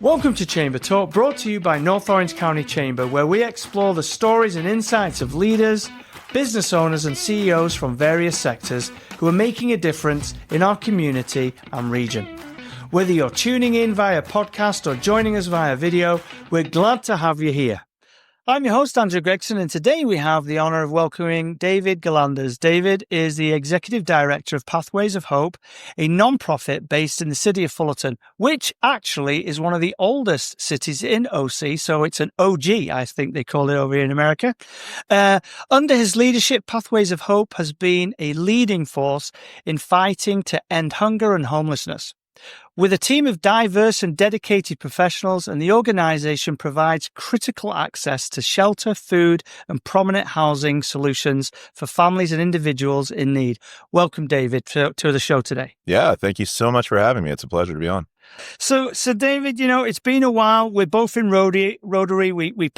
Welcome to Chamber Talk, brought to you by North Orange County Chamber, where we explore the stories and insights of leaders, business owners and CEOs from various sectors who are making a difference in our community and region. Whether you're tuning in via podcast or joining us via video, we're glad to have you here. I'm your host, Andrew Gregson, and today we have the honor of welcoming David Gallanders. David is the Executive Director of Pathways of Hope, a non-profit based in the city of Fullerton, which actually is one of the oldest cities in OC, so it's an OG, I think they call it over here in America. Under his leadership, Pathways of Hope has been a leading force in fighting to end hunger and homelessness. With a team of diverse and dedicated professionals, and the organisation provides critical access to shelter, food and prominent housing solutions for families and individuals in need. Welcome, David, to the show today. Yeah, thank you so much for having me. It's a pleasure to be on. So David, it's been a while. We're both in Rotary. We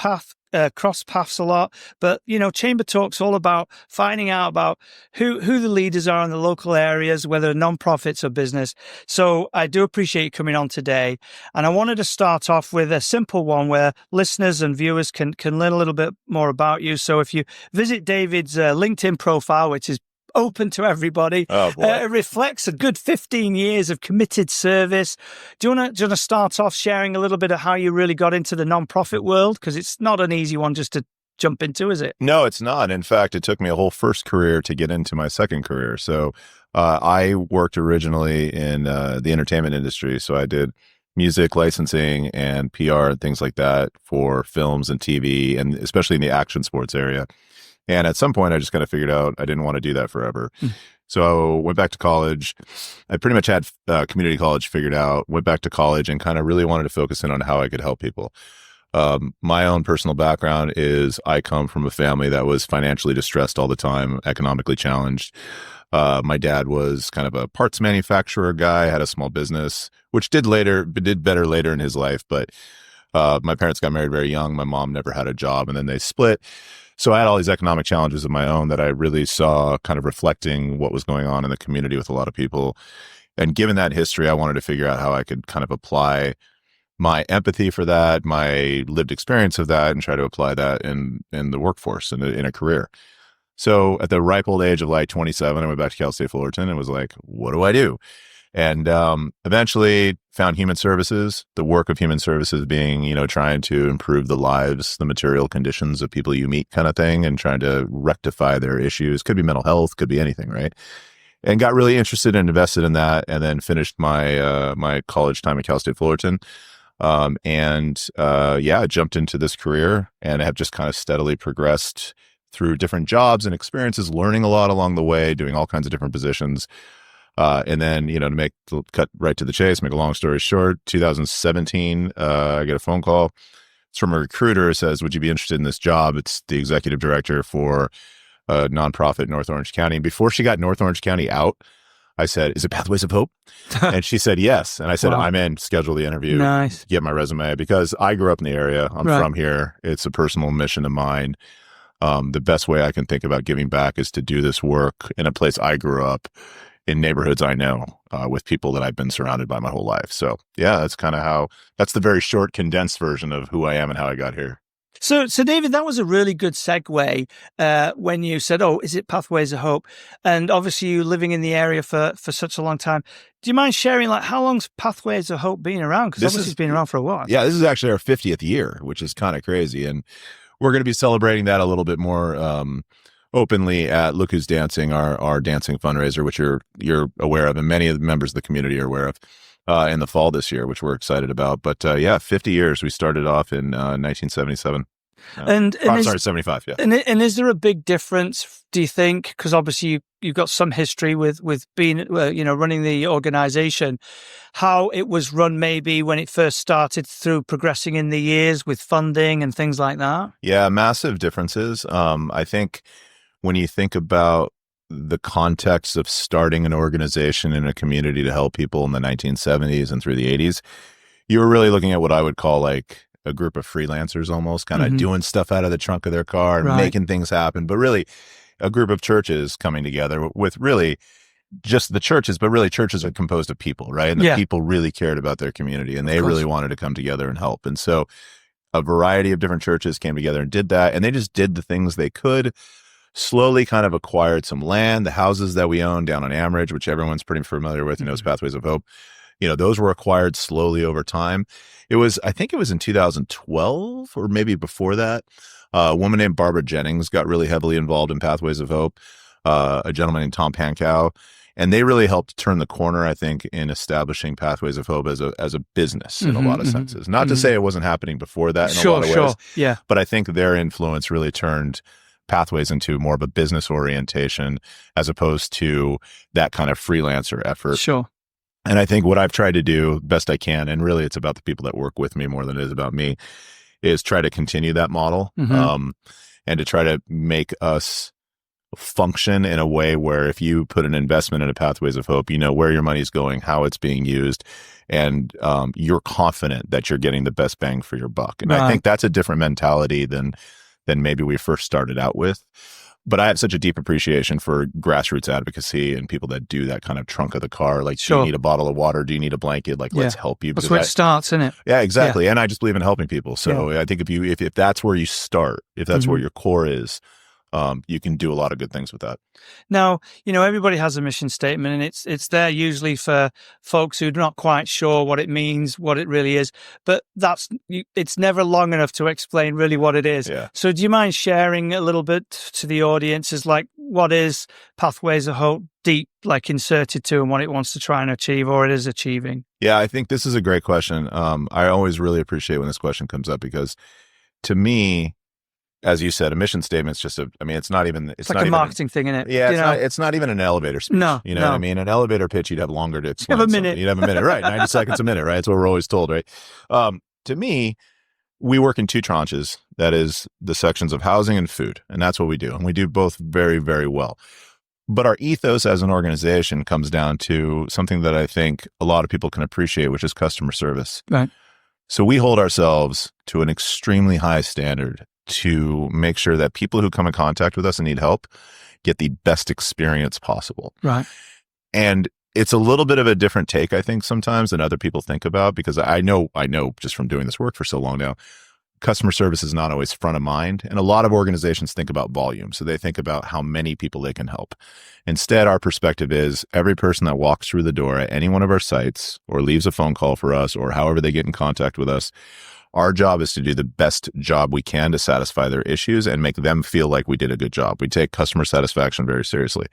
cross paths a lot, but Chamber Talk's all about finding out about who the leaders are in the local areas, whether non-profits or business. So I do appreciate you coming on today, and I wanted to start off with a simple one where listeners and viewers can learn a little bit more about you. So if you visit David's LinkedIn profile, which is open to everybody. It reflects a good 15 years of committed service. Do you want to start off sharing a little bit of how you really got into the nonprofit world? Because it's not an easy one just to jump into, is it? No, it's not. In fact, it took me a whole first career to get into my second career. So I worked originally in the entertainment industry. So I did music licensing and PR and things like that for films and TV, and especially in the action sports area. And at some point, I just kind of figured out I didn't want to do that forever. So went back to college. I pretty much had community college figured out, went back to college and kind of really wanted to focus in on how I could help people. My own personal background is I come from a family that was financially distressed all the time, economically challenged. My dad was kind of a parts manufacturer guy, had a small business, which did better later in his life. But my parents got married very young. My mom never had a job, and then they split. So I had all these economic challenges of my own that I really saw kind of reflecting what was going on in the community with a lot of people. And given that history, I wanted to figure out how I could kind of apply my empathy for that, my lived experience of that, and try to apply that in the workforce, in a career. So at the ripe old age of like 27, I went back to Cal State Fullerton and was like, what do I do? And eventually found human services, the work of human services being, trying to improve the lives, the material conditions of people you meet kind of thing, and trying to rectify their issues. Could be mental health, could be anything, right? And got really interested and invested in that, and then finished my my college time at Cal State Fullerton. I jumped into this career and have just kind of steadily progressed through different jobs and experiences, learning a lot along the way, doing all kinds of different positions. And then, to cut right to the chase, make a long story short, 2017, I get a phone call. It's from a recruiter who says, would you be interested in this job? It's the executive director for a nonprofit in North Orange County. And before she got North Orange County out, I said, is it Pathways of Hope? And she said, yes. And I said, wow. I'm in, schedule the interview, nice. Get my resume, because I grew up in the area. I'm from here. It's a personal mission of mine. The best way I can think about giving back is to do this work in a place I grew up, in neighborhoods I know, with people that I've been surrounded by my whole life. So yeah, that's the very short, condensed version of who I am and how I got here. So David, that was a really good segue when you said, is it Pathways of Hope? And obviously you living in the area for such a long time. Do you mind sharing, how long's Pathways of Hope been around? Because obviously it's been around for a while. Yeah, this is actually our 50th year, which is kind of crazy. And we're going to be celebrating that a little bit more openly at Look Who's Dancing, our dancing fundraiser, which you're aware of, and many of the members of the community are aware of, in the fall this year, which we're excited about. But 50 years. We started off in 1977. Sorry, 75. Yeah. And is there a big difference, do you think? Because obviously you've got some history with being, running the organization, how it was run maybe when it first started through progressing in the years with funding and things like that? Yeah, massive differences. I think when you think about the context of starting an organization in a community to help people in the 1970s and through the 80s, you were really looking at what I would call like a group of freelancers, almost kind of doing stuff out of the trunk of their car and making things happen. But really a group of churches coming together with really just the churches, but really churches are composed of people, right? And the Yeah. people really cared about their community, and Of they course. really wanted to come together and help. And so a variety of different churches came together and did that, and they just did the things they could, slowly kind of acquired some land. The houses that we own down on Amridge, which everyone's pretty familiar with, knows Pathways of Hope, those were acquired slowly over time. I think it was in 2012 or maybe before that, a woman named Barbara Jennings got really heavily involved in Pathways of Hope, a gentleman named Tom Pankow, and they really helped turn the corner, I think, in establishing Pathways of Hope as a business in a lot of senses. Not to say it wasn't happening before that in a lot of ways, yeah. but I think their influence really turned Pathways into more of a business orientation as opposed to that kind of freelancer effort. Sure. And I think what I've tried to do best I can, and really it's about the people that work with me more than it is about me, is try to continue that model, and to try to make us function in a way where if you put an investment in a Pathways of Hope, you know where your money's going, how it's being used, and you're confident that you're getting the best bang for your buck. And I think that's a different mentality than maybe we first started out with. But I have such a deep appreciation for grassroots advocacy and people that do that kind of trunk of the car. Like, do you need a bottle of water? Do you need a blanket? Like, let's help you. That's where it starts, isn't it? Yeah, exactly. Yeah. And I just believe in helping people. So I think if that's where you start, if that's where your core is, you can do a lot of good things with that. Now, everybody has a mission statement, and it's there usually for folks who are not quite sure what it means, what it really is. But it's never long enough to explain really what it is. Yeah. So do you mind sharing a little bit to the audience is like, what is Pathways of Hope deep, like inserted to, and what it wants to try and achieve, or it is achieving? Yeah, I think this is a great question. I always really appreciate when this question comes up because to me, as you said, a mission statement's just it's not even, it's like a marketing thing, isn't it? Yeah, it's not even an elevator speech. No, what I mean? An elevator pitch, you'd have longer to explain. You have a minute. You'd have a minute, right? 90 seconds a minute, right? That's what we're always told, right? To me, we work in two tranches. That is the sections of housing and food. And that's what we do. And we do both very, very well. But our ethos as an organization comes down to something that I think a lot of people can appreciate, which is customer service. Right. So we hold ourselves to an extremely high standard to make sure that people who come in contact with us and need help get the best experience possible. Right. And it's a little bit of a different take, I think, sometimes than other people think about, because I know just from doing this work for so long now, customer service is not always front of mind. And a lot of organizations think about volume. So they think about how many people they can help. Instead, our perspective is every person that walks through the door at any one of our sites or leaves a phone call for us or however they get in contact with us, our job is to do the best job we can to satisfy their issues and make them feel like we did a good job. We take customer satisfaction very seriously.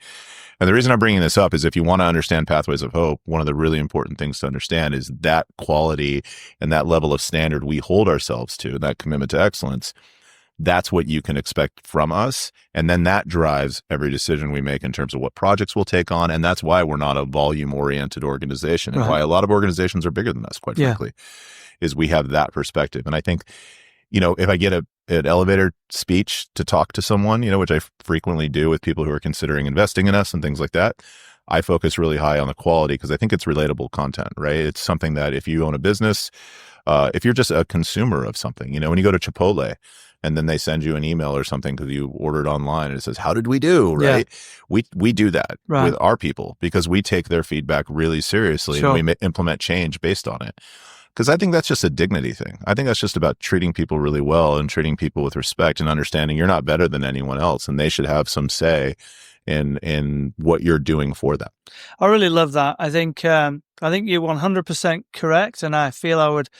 And the reason I'm bringing this up is if you want to understand Pathways of Hope, one of the really important things to understand is that quality and that level of standard we hold ourselves to, that commitment to excellence. That's what you can expect from us. And then that drives every decision we make in terms of what projects we'll take on. And that's why we're not a volume-oriented organization and why a lot of organizations are bigger than us, quite frankly, is we have that perspective. And I think, if I get an elevator speech to talk to someone, which I frequently do with people who are considering investing in us and things like that, I focus really high on the quality because I think it's relatable content, right? It's something that if you own a business, if you're just a consumer of something, when you go to Chipotle and then they send you an email or something because you ordered online and it says, how did we do? Right. Yeah. We do that with our people because we take their feedback really seriously and we implement change based on it. Because I think that's just a dignity thing. I think that's just about treating people really well and treating people with respect and understanding you're not better than anyone else and they should have some say in what you're doing for them. I really love that. I think you're 100% correct, and I feel I would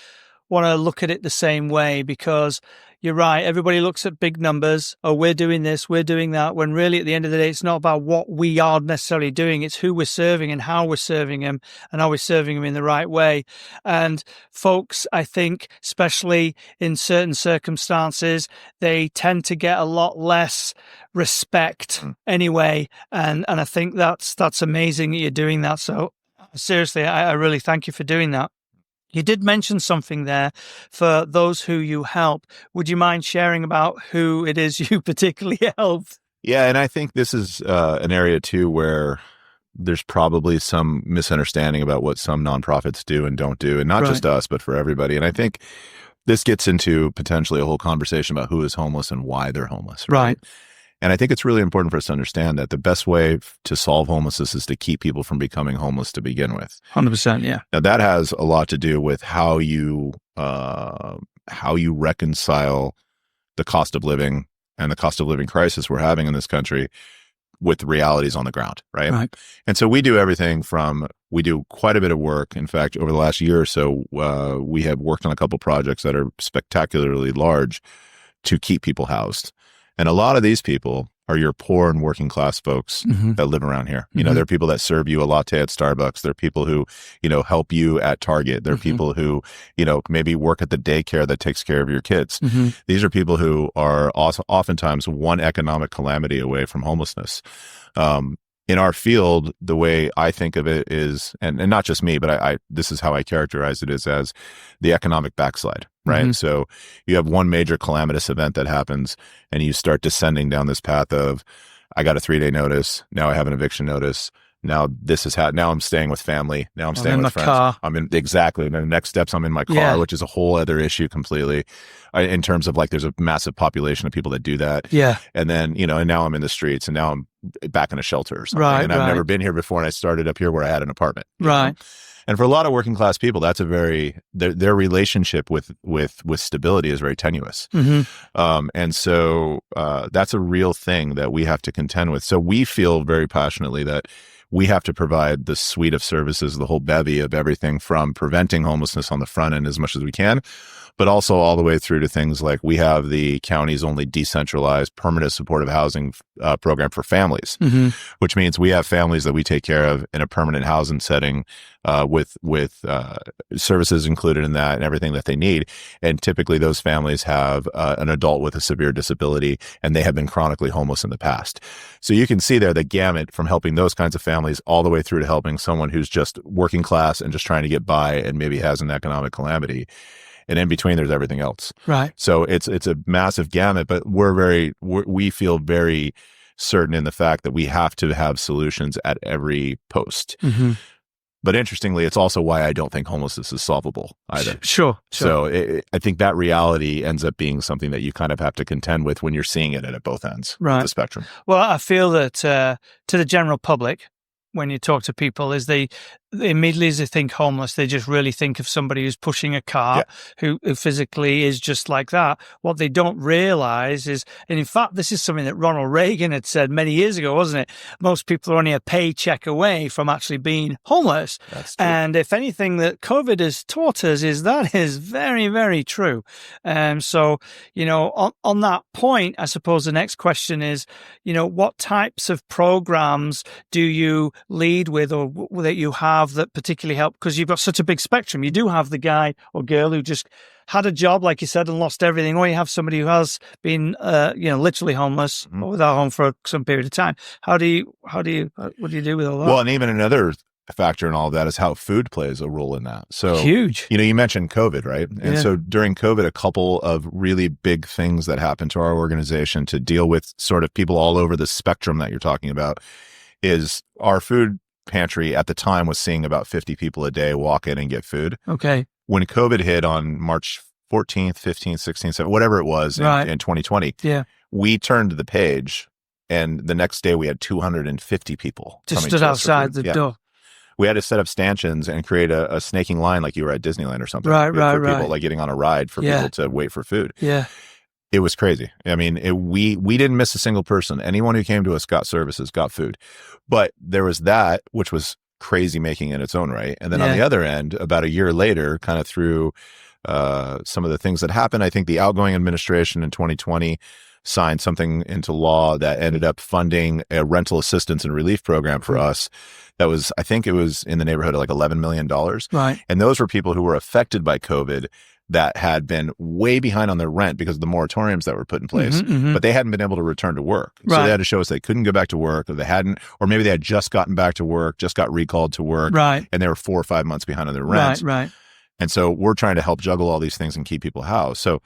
want to look at it the same way because you're right. Everybody looks at big numbers. Oh, we're doing this, we're doing that. When really at the end of the day, it's not about what we are necessarily doing. It's who we're serving and how we're serving them and are we serving them in the right way. And folks, I think, especially in certain circumstances, they tend to get a lot less respect anyway. And I think that's amazing that you're doing that. So seriously, I really thank you for doing that. You did mention something there for those who you help. Would you mind sharing about who it is you particularly helped? Yeah, and I think this is an area too where there's probably some misunderstanding about what some nonprofits do and don't do, and not just us, but for everybody. And I think this gets into potentially a whole conversation about who is homeless and why they're homeless. Right. And I think it's really important for us to understand that the best way to solve homelessness is to keep people from becoming homeless to begin with. 100%, yeah. Now that has a lot to do with how you reconcile the cost of living and the cost of living crisis we're having in this country with the realities on the ground, right? And so we do quite a bit of work. In fact, over the last year or so, we have worked on a couple projects that are spectacularly large to keep people housed. And a lot of these people are your poor and working class folks that live around here. You know, they're people that serve you a latte at Starbucks. They're people who, help you at Target. They're people who, maybe work at the daycare that takes care of your kids. These are people who are also oftentimes one economic calamity away from homelessness. In our field, the way I think of it is, and not just me, but this is how I characterize it, is as the economic backslide, right? So you have one major calamitous event that happens and you start descending down this path of, I got a 3-day notice. Now I have an eviction notice. Now this is now I'm staying with family. Now I'm staying with friends. Car. Exactly. And then the next steps, I'm in my car, which is a whole other issue completely in terms of there's a massive population of people that do that. Yeah. And then, and now I'm in the streets and now I'm back in a shelter or something. Right. And I've never been here before. And I started up here where I had an apartment. Right. And for a lot of working class people, that's their relationship with stability is very tenuous. And so that's a real thing that we have to contend with. So we feel very passionately that we have to provide the suite of services, the whole bevy of everything from preventing homelessness on the front end as much as we can, but also all the way through to things like we have the county's only decentralized permanent supportive housing program for families, which means we have families that we take care of in a permanent housing setting with services included in that and everything that they need. And typically those families have an adult with a severe disability and they have been chronically homeless in the past. So you can see there the gamut from helping those kinds of families all the way through to helping someone who's just working class and just trying to get by and maybe has an economic calamity. And in between, there's everything else. Right. So it's a massive gamut, but we feel very certain in the fact that we have to have solutions at every post. But interestingly, it's also why I don't think homelessness is solvable either. Sure. So I think that reality ends up being something that you kind of have to contend with when you're seeing it at both ends of the spectrum. Well, I feel that to the general public, when you talk to people, is they immediately, as they think homeless, they just really think of somebody who's pushing a car, who physically is just like that. What they don't realize is, and in fact, this is something that Ronald Reagan had said many years ago, wasn't it? Most people are only a paycheck away from actually being homeless. That's true. And if anything that COVID has taught us is that is very, very true. So, on that point, I suppose the next question is, what types of programs do you lead with or that you have that particularly help? Because you've got such a big spectrum. You do have the guy or girl who just had a job, like you said, and lost everything, or you have somebody who has been, literally homeless or without home for some period of time. What do you do with all that? Well, and even another factor in all of that is how food plays a role in that. So huge. You mentioned COVID, right? And so during COVID, a couple of really big things that happened to our organization to deal with sort of people all over the spectrum that you're talking about is our food pantry at the time was seeing about 50 people a day walk in and get food. Okay. When COVID hit on March 14th, 15th, 16th, 17th, whatever it was in 2020, we turned the page and the next day we had 250 people just stood outside the door. We had to set up stanchions and create a snaking line like you were at Disneyland or something. For people like getting on a ride for people to wait for food. Yeah. It was crazy. I mean, we didn't miss a single person. Anyone who came to us got services, got food. But there was that, which was crazy making in its own right. And then on the other end, about a year later, kind of through some of the things that happened, I think the outgoing administration in 2020 signed something into law that ended up funding a rental assistance and relief program for us. That was, I think it was in the neighborhood of like $11 million. Right. And those were people who were affected by COVID that had been way behind on their rent because of the moratoriums that were put in place, but they hadn't been able to return to work. So they had to show us they couldn't go back to work, or they hadn't, or maybe they had just gotten back to work, just got recalled to work, and they were 4 or 5 months behind on their rent. And so we're trying to help juggle all these things and keep people housed. So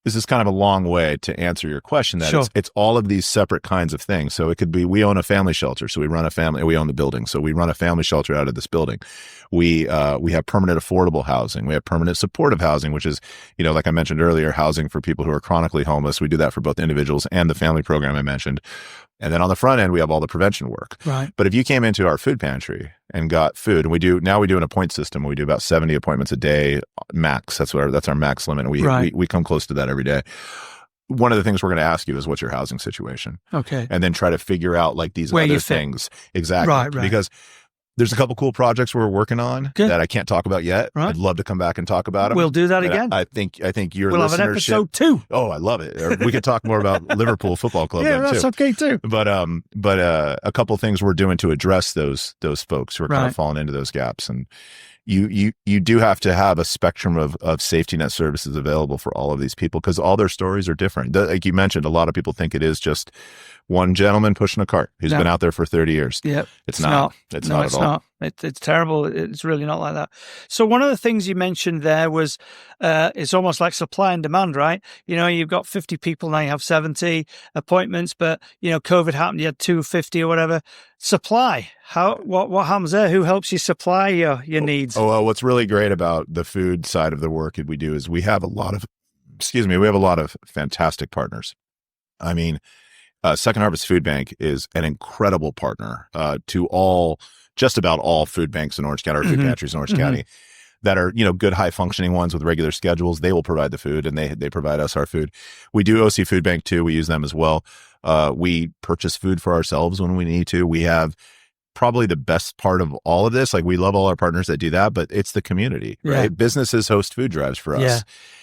this is kind of a long way to answer your question. That Sure. it's all of these separate kinds of things. So it could be, we own a family shelter. So we own the building. So we run a family shelter out of this building. We have permanent affordable housing. We have permanent supportive housing, which is, like I mentioned earlier, housing for people who are chronically homeless. We do that for both individuals and the family program I mentioned. And then on the front end, we have all the prevention work. Right. But if you came into our food pantry and got food, and we do an appoint system. We do about 70 appointments a day max. That's our max limit. And we come close to that every day. One of the things we're going to ask you is, what's your housing situation? Okay. And then try to figure out like these Where other you fit. things. Exactly. Right. Because there's a couple cool projects we're working on that I can't talk about yet. Right. I'd love to come back and talk about them. We'll do that again. I think your we'll have an episode 2. Oh, I love it. Or we could talk more about Liverpool Football Club. Yeah, that's okay too. But a couple things we're doing to address those folks who are kind of falling into those gaps. And you do have to have a spectrum of safety net services available for all of these people, because all their stories are different. Like you mentioned, a lot of people think it is just one gentleman pushing a cart who's been out there for 30 years. Yep. It's not. It's not at all. Not. It's terrible. It's really not like that. So one of the things you mentioned there was it's almost like supply and demand, right? You've got 50 people, now you have 70 appointments, but COVID happened, you had 250 or whatever. Supply. What happens there? Who helps you supply your needs? Oh, well, what's really great about the food side of the work that we do is we have a lot of fantastic partners. I mean, Second Harvest Food Bank is an incredible partner to just about all food banks in Orange County, or food pantries in Orange County, that are, good high functioning ones with regular schedules. They will provide the food, and they provide us our food. We do OC Food Bank too. We use them as well. We purchase food for ourselves when we need to. We have probably the best part of all of this. Like, we love all our partners that do that, but it's the community, right? Yeah. Businesses host food drives for us. Yeah.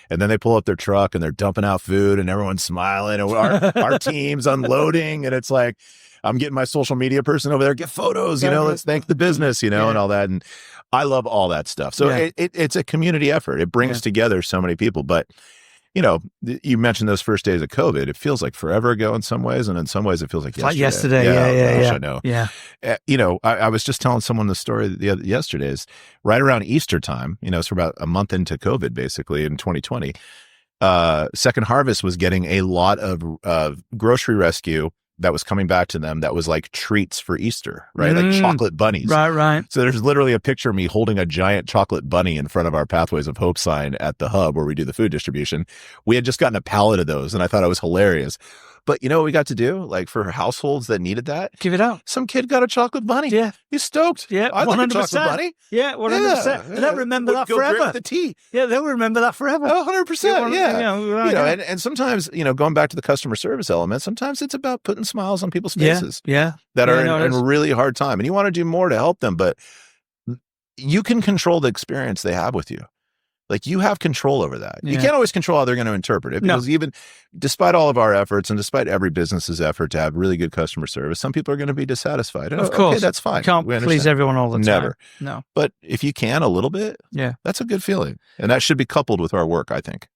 And then they pull up their truck and they're dumping out food and everyone's smiling, and our team's unloading. And it's like, I'm getting my social media person over there, get photos, let's thank the business, and all that. And I love all that stuff. So it's a community effort. It brings together so many people. But, you mentioned those first days of COVID. It feels like forever ago in some ways. And in some ways it feels like yesterday. Yeah. I know. Yeah. I was just telling someone the story yesterday. Is right around Easter time, it's about a month into COVID, basically in 2020. Second Harvest was getting a lot of grocery rescue that was coming back to them that was like treats for Easter, right? Like chocolate bunnies. Right. So there's literally a picture of me holding a giant chocolate bunny in front of our Pathways of Hope sign at the hub where we do the food distribution. We had just gotten a pallet of those, and I thought it was hilarious. But you know what we got to do? Like, for households that needed that? Give it out. Some kid got a chocolate bunny. Yeah. He's stoked. Yeah, I like a chocolate 100%. bunny. Yeah, 100%. And they'll remember that forever. Drink the tea. Yeah, they'll remember that forever. 100%. Yeah. And sometimes, going back to the customer service element, sometimes it's about putting smiles on people's faces. Yeah. That are in a really hard time. And you want to do more to help them, but you can control the experience they have with you. Like, you have control over that. Yeah. You can't always control how they're going to interpret it, because even despite all of our efforts and despite every business's effort to have really good customer service, some people are going to be dissatisfied. And of course. Okay, that's fine. You can't please everyone all the time. Never. No. But if you can a little bit, that's a good feeling. And that should be coupled with our work, I think.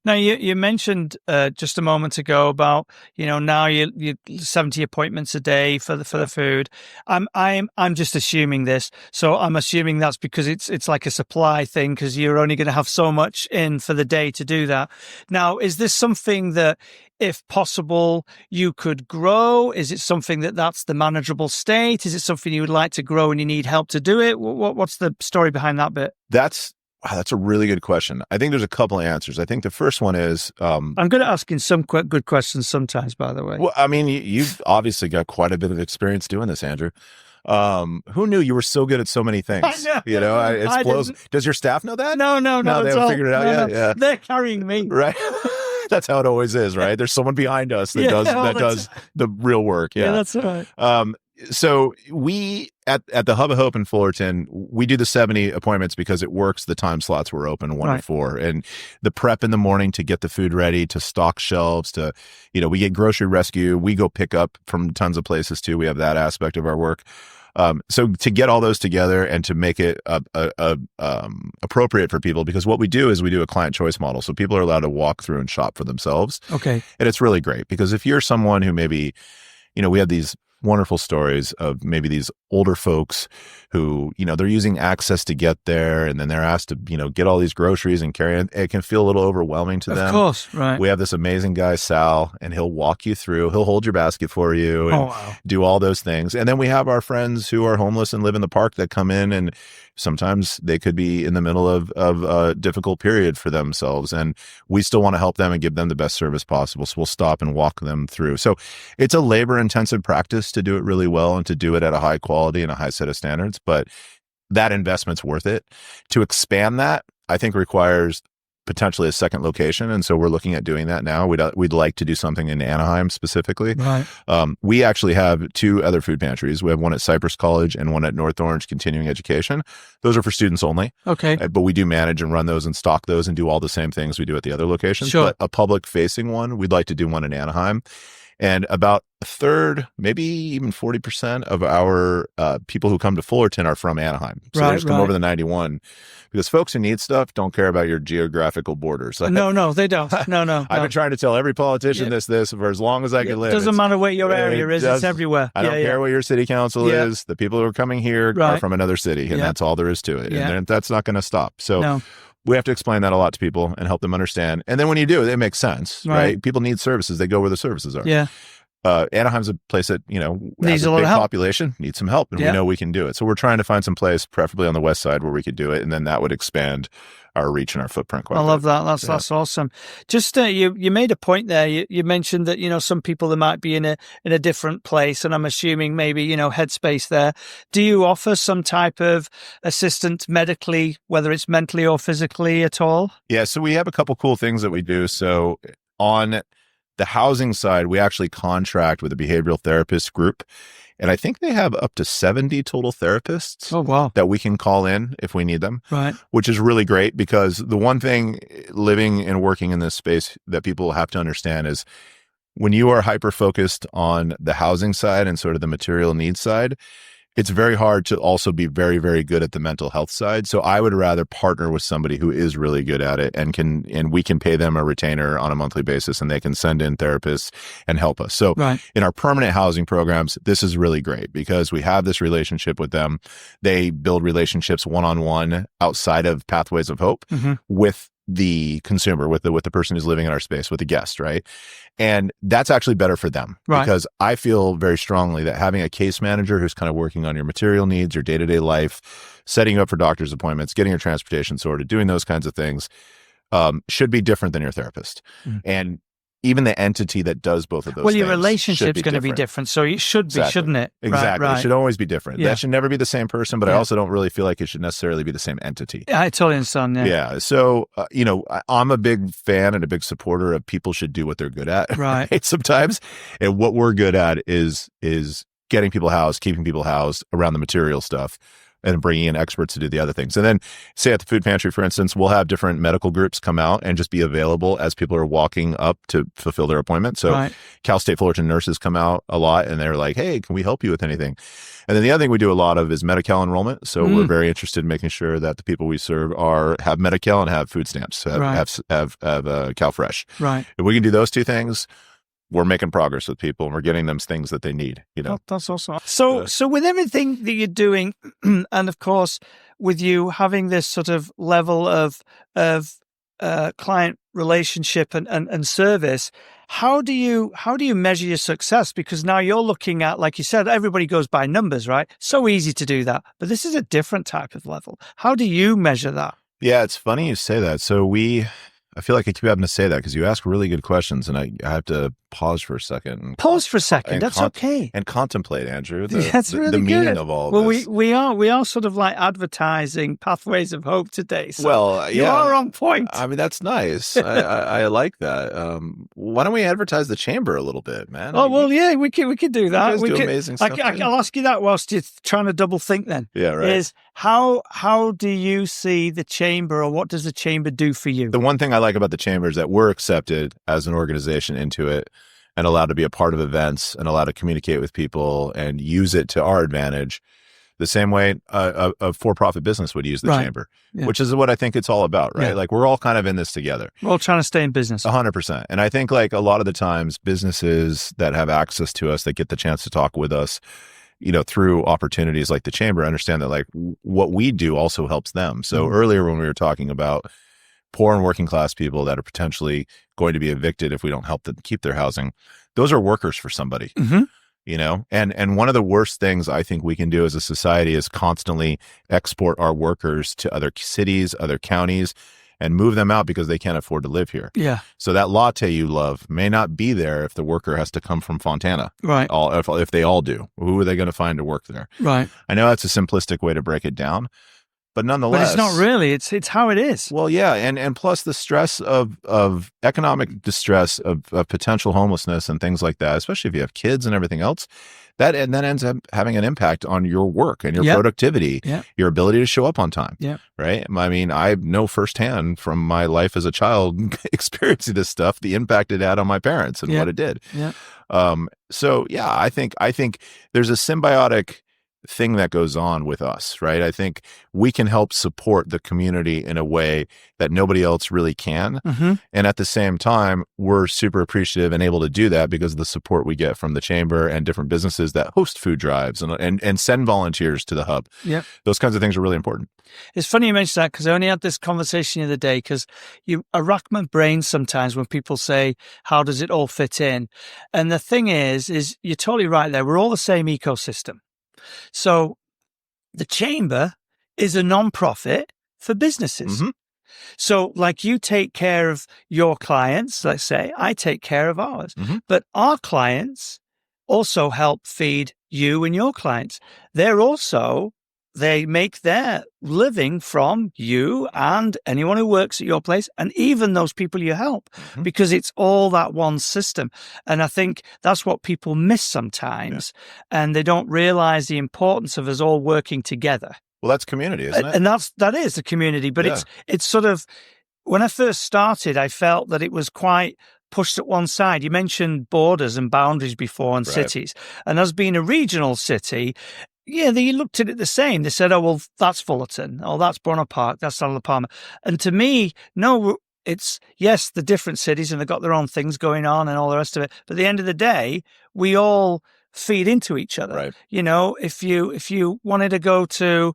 Now, you mentioned just a moment ago about, now you 70 appointments a day for the food. I'm just assuming this. So I'm assuming that's because it's like a supply thing, because you're only going to have so much in for the day to do that. Now, is this something that, if possible, you could grow? Is it something that's the manageable state? Is it something you would like to grow and you need help to do it? What's the story behind that bit? That's a really good question. I think there's a couple of answers. I think the first one is... I'm good at asking some good questions sometimes, by the way. Well, I mean, you've obviously got quite a bit of experience doing this, Andrew. Who knew you were so good at so many things? It blows. Does your staff know that? No. They haven't figured it out yet? No. Yeah. They're carrying me. Right. That's how it always is, right? There's someone behind us that does the real work. Yeah, that's right. So we at the Hub of Hope in Fullerton, we do the 70 appointments because it works. The time slots were open 1 to 4, and the prep in the morning to get the food ready, to stock shelves, to we get grocery rescue. We go pick up from tons of places too. We have that aspect of our work. So to get all those together and to make it appropriate for people, because what we do is we do a client choice model. So people are allowed to walk through and shop for themselves. Okay. And it's really great, because if you're someone who maybe, we have these wonderful stories of maybe these older folks who, they're using access to get there, and then they're asked to, get all these groceries and carry it. It can feel a little overwhelming to them. Of course, right. We have this amazing guy, Sal, and he'll walk you through. He'll hold your basket for you and do all those things. And then we have our friends who are homeless and live in the park that come in, and sometimes they could be in the middle of a difficult period for themselves, and we still want to help them and give them the best service possible. So we'll stop and walk them through. So it's a labor-intensive practice to do it really well and to do it at a high quality and a high set of standards, but that investment's worth it. To expand that, I think, requires potentially a second location, and so we're looking at doing that now. We'd like to do something in Anaheim specifically. Right. We actually have 2 other food pantries. We have one at Cypress College and one at North Orange Continuing Education. Those are for students only. Okay. But we do manage and run those and stock those and do all the same things we do at the other locations. Sure. But a public-facing one, we'd like to do one in Anaheim. And about a third, maybe even 40% of our people who come to Fullerton are from Anaheim. So they just come over the 91, because folks who need stuff don't care about your geographical borders. No, they don't. No. I've been trying to tell every politician this for as long as I can live. It doesn't matter where your area is. It's everywhere. I don't care what your city council is. The people who are coming here are from another city, and that's all there is to it. And that's not going to stop. So we have to explain that a lot to people and help them understand. And then when you do, it makes sense, right? People need services. They go where the services are. Yeah. Anaheim's a place that, needs has a lot big of help. Population, needs some help, and we know we can do it. So we're trying to find some place, preferably on the west side, where we could do it, and then that would expand our reach and our footprint quite a bit. I love that. That's awesome. Just you made a point there. You mentioned that some people that might be in a different place, and I'm assuming maybe headspace there. Do you offer some type of assistance medically, whether it's mentally or physically at all? Yeah. So we have a couple cool things that we do. So on the housing side, we actually contract with a behavioral therapist group, and I think they have up to 70 total therapists that we can call in if we need them, right? Which is really great, because the one thing living and working in this space that people have to understand is when you are hyper-focused on the housing side and sort of the material needs side, it's very hard to also be very, very good at the mental health side. So I would rather partner with somebody who is really good at it and we can pay them a retainer on a monthly basis, and they can send in therapists and help us. So in our permanent housing programs, this is really great because we have this relationship with them. They build relationships one-on-one outside of Pathways of Hope with the consumer, with the person who's living in our space, with the guest, right? And that's actually better for them, because I feel very strongly that having a case manager who's kind of working on your material needs, your day-to-day life, setting you up for doctor's appointments, getting your transportation sorted, doing those kinds of things, should be different than your therapist. And even the entity that does both of those things. Well, your relationship's going to be different, so it should be, shouldn't it? Exactly. Right. It should always be different. That should never be the same person, but I also don't really feel like it should necessarily be the same entity. I totally understand, Yeah. So, I'm a big fan and a big supporter of people should do what they're good at. Right. Sometimes. And what we're good at is getting people housed, keeping people housed around the material stuff, and bringing in experts to do the other things. And then say at the food pantry, for instance, we'll have different medical groups come out and just be available as people are walking up to fulfill their appointment. So Cal State Fullerton nurses come out a lot, and they're like, hey, can we help you with anything? And then the other thing we do a lot of is Medi-Cal enrollment. So we're very interested in making sure that the people we serve have Medi-Cal and have food stamps, have Cal Fresh. Right. If we can do those two things, we're making progress with people, and we're getting them things that they need. That's awesome. So with everything that you're doing, and of course with you having this sort of level of client relationship and service, how do you measure your success? Because now you're looking at, like you said, everybody goes by numbers, right? So easy to do that, but this is a different type of level. How do you measure that? Yeah, it's funny you say that. So I feel like I keep having to say that because you ask really good questions, and I have to pause for a second. That's okay. And contemplate, Andrew, that's really the meaning good. of all of well, this. we are sort of like advertising Pathways of Hope today. So you yeah, are on point. I mean, that's nice. I like that. Why don't we advertise the chamber a little bit, man? Yeah, we could do that. You guys do amazing stuff. I'll ask you that whilst you're trying to double think. Then, yeah, right. Is how do you see the chamber, or what does the chamber do for you? The one thing I like about the chamber is that we're accepted as an organization into it, and allowed to be a part of events, and allowed to communicate with people and use it to our advantage. the same way a for-profit business would use the Right. chamber, Yeah. which is what I think it's all about, right? Yeah. Like we're all kind of in this together. We're all trying to stay in business. 100%. And I think like a lot of the times businesses that have access to us, that get the chance to talk with us, through opportunities like the chamber, understand that like what we do also helps them. So earlier when we were talking about poor and working class people that are potentially going to be evicted if we don't help them keep their housing, those are workers for somebody. And one of the worst things I think we can do as a society is constantly export our workers to other cities, other counties, and move them out because they can't afford to live here. Yeah. So that latte you love may not be there if the worker has to come from Fontana. Right. If they all do, who are they going to find to work there? Right. I know that's a simplistic way to break it down, but nonetheless, But it's not really. It's how it is. Well, yeah, and plus the stress of economic distress, of potential homelessness and things like that, especially if you have kids and everything else, that ends up having an impact on your work and your productivity, your ability to show up on time. Yeah. Right. I mean, I know firsthand from my life as a child experiencing this stuff, the impact it had on my parents and what it did. Yeah. So yeah, I think there's a symbiotic thing that goes on with us, right? I think we can help support the community in a way that nobody else really can. And at the same time, we're super appreciative and able to do that because of the support we get from the chamber and different businesses that host food drives and send volunteers to the hub. Yeah. Those kinds of things are really important. It's funny you mention that because I only had this conversation the other day because I rack my brain sometimes when people say, how does it all fit in? And the thing is you're totally right there. We're all the same ecosystem. So the chamber is a non-profit for businesses. So like you take care of your clients, let's say, I take care of ours. But our clients also help feed you and your clients. They make their living from you and anyone who works at your place and even those people you help because it's all that one system. And I think that's what people miss sometimes and they don't realize the importance of us all working together. Well, that's community, isn't it? And that is the community. But it's sort of, when I first started, I felt that it was quite pushed at one side. You mentioned borders and boundaries before and cities. And us being a regional city, they looked at it the same. They said, oh, well, that's Fullerton. Oh, that's Bronner Park. That's Saddle Palmer. And to me, no, it's, yes, the different cities and they've got their own things going on and all the rest of it. But at the end of the day, we all feed into each other. Right. If you wanted to go to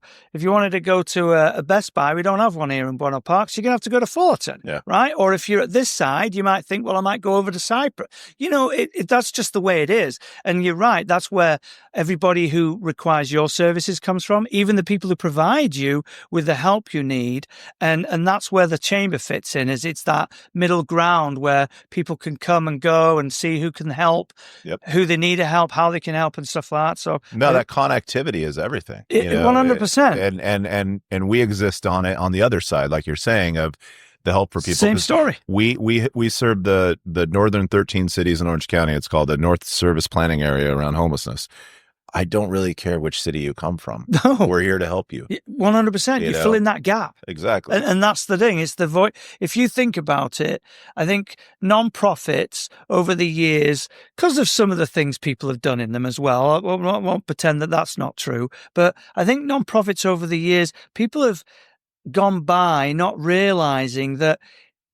a Best Buy, we don't have one here in Bronner Park, so you're gonna have to go to Fullerton, right? Or if you're at this side, you might think, well, I might go over to Cyprus. That's just the way it is. And you're right, that's where everybody who requires your services comes from, even the people who provide you with the help you need. And that's where the chamber fits in, is it's that middle ground where people can come and go and see who can help, who they need to help, how they can help and stuff like that. So that connectivity is everything. 100%. And we exist on it on the other side, like you're saying, of the help for people. Same story. We serve the northern 13 cities in Orange County. It's called the North Service Planning Area around homelessness. I don't really care which city you come from. No. We're here to help you. 100%. You fill in that gap. Exactly. And that's the thing. It's the void. If you think about it, I think non-profits over the years, because of some of the things people have done in them as well, I won't pretend that that's not true, but I think non-profits over the years, people have gone by not realizing that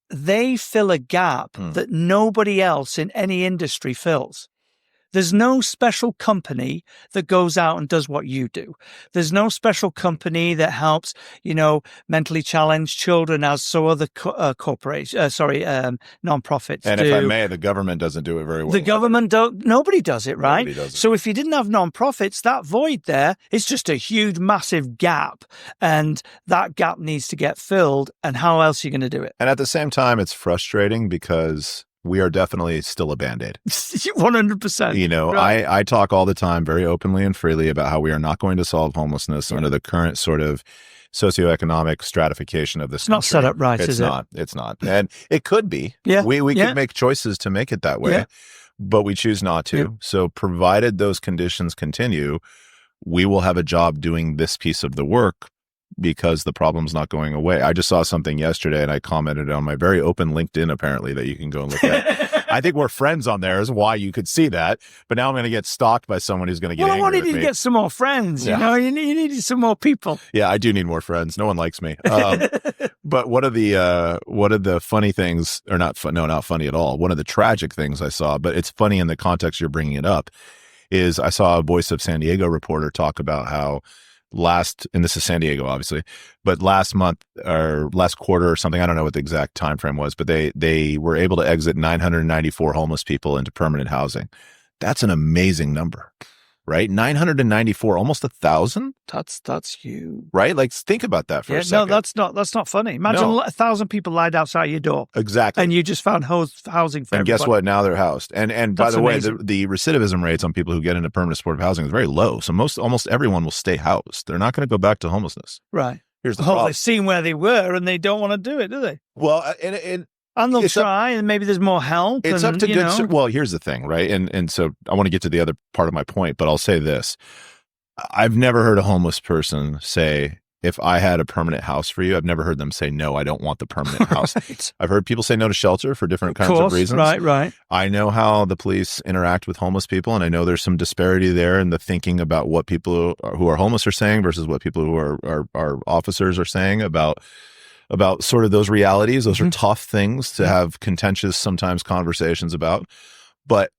they fill a gap that nobody else in any industry fills. There's no special company that goes out and does what you do. There's no special company that helps, mentally challenged children as so other non-profits and do. If I may, the government doesn't do it very well. The government nobody does it, right? Nobody does it. So if you didn't have non-profits, that void there is just a huge, massive gap. And that gap needs to get filled. And how else are you going to do it? And at the same time, it's frustrating because we are definitely still a Band-Aid. 100%. Right. I talk all the time very openly and freely about how we are not going to solve homelessness under the current sort of socioeconomic stratification of this country. It's not set up right, is it? It's not. And it could be. Yeah. We could make choices to make it that way, but we choose not to. Yeah. So provided those conditions continue, we will have a job doing this piece of the work because the problem's not going away. I just saw something yesterday and I commented on my very open LinkedIn, apparently, that you can go and look at. I think we're friends on there is why you could see that. But now I'm going to get stalked by someone who's going to get angry I wanted with you to me. get some more friends. You know, you needed some more people. Yeah, I do need more friends. No one likes me. But one of the funny things, or not funny at all. One of the tragic things I saw, but it's funny in the context you're bringing it up, is I saw a Voice of San Diego reporter talk about how and this is San Diego, obviously, but last month or last quarter or something, I don't know what the exact time frame was, but they were able to exit 994 homeless people into permanent housing. That's an amazing number, right? 994, almost 1,000. That's huge, right? Like, think about that for a second. No, that's not funny. Imagine 1,000 people lied outside your door, exactly, and you just found housing for everybody. And guess what? Now they're housed. And by the way, amazing. the recidivism rates on people who get into permanent supportive housing is very low. So almost everyone will stay housed. They're not going to go back to homelessness. Right. Here's the problem. They've seen where they were, and they don't want to do it, do they? Well, and they'll try, and maybe there's more help. It's up to well, here's the thing, right? And so I want to get to the other part of my point, but I'll say this. I've never heard a homeless person say, if I had a permanent house for you, I've never heard them say, no, I don't want the permanent house. Right. I've heard people say no to shelter for different kinds of reasons. Right. I know how the police interact with homeless people, and I know there's some disparity there in the thinking about what people who are homeless are saying versus what people who are officers are saying about sort of those realities. Those are tough things to have contentious, sometimes, conversations about. But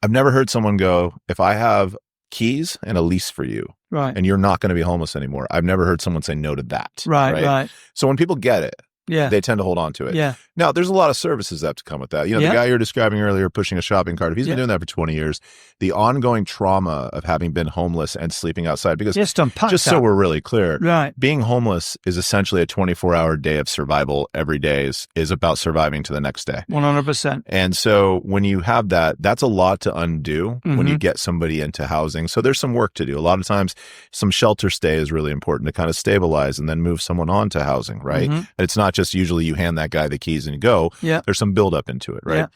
I've never heard someone go, if I have keys and a lease for you, right, and you're not going to be homeless anymore, I've never heard someone say no to that. Right. So when people get it, they tend to hold on to it. Yeah. Now, there's a lot of services that have to come with that. You know, the guy you were describing earlier pushing a shopping cart, if he's been doing that for 20 years, the ongoing trauma of having been homeless and sleeping outside, because just so we're really clear, being homeless is essentially a 24-hour day of survival every day is about surviving to the next day. 100%. And so when you have that, that's a lot to undo when you get somebody into housing. So there's some work to do. A lot of times, some shelter stay is really important to kind of stabilize and then move someone on to housing, right? And it's not just usually you hand that guy the keys and you go. Yeah. There's some buildup into it, right? Yeah.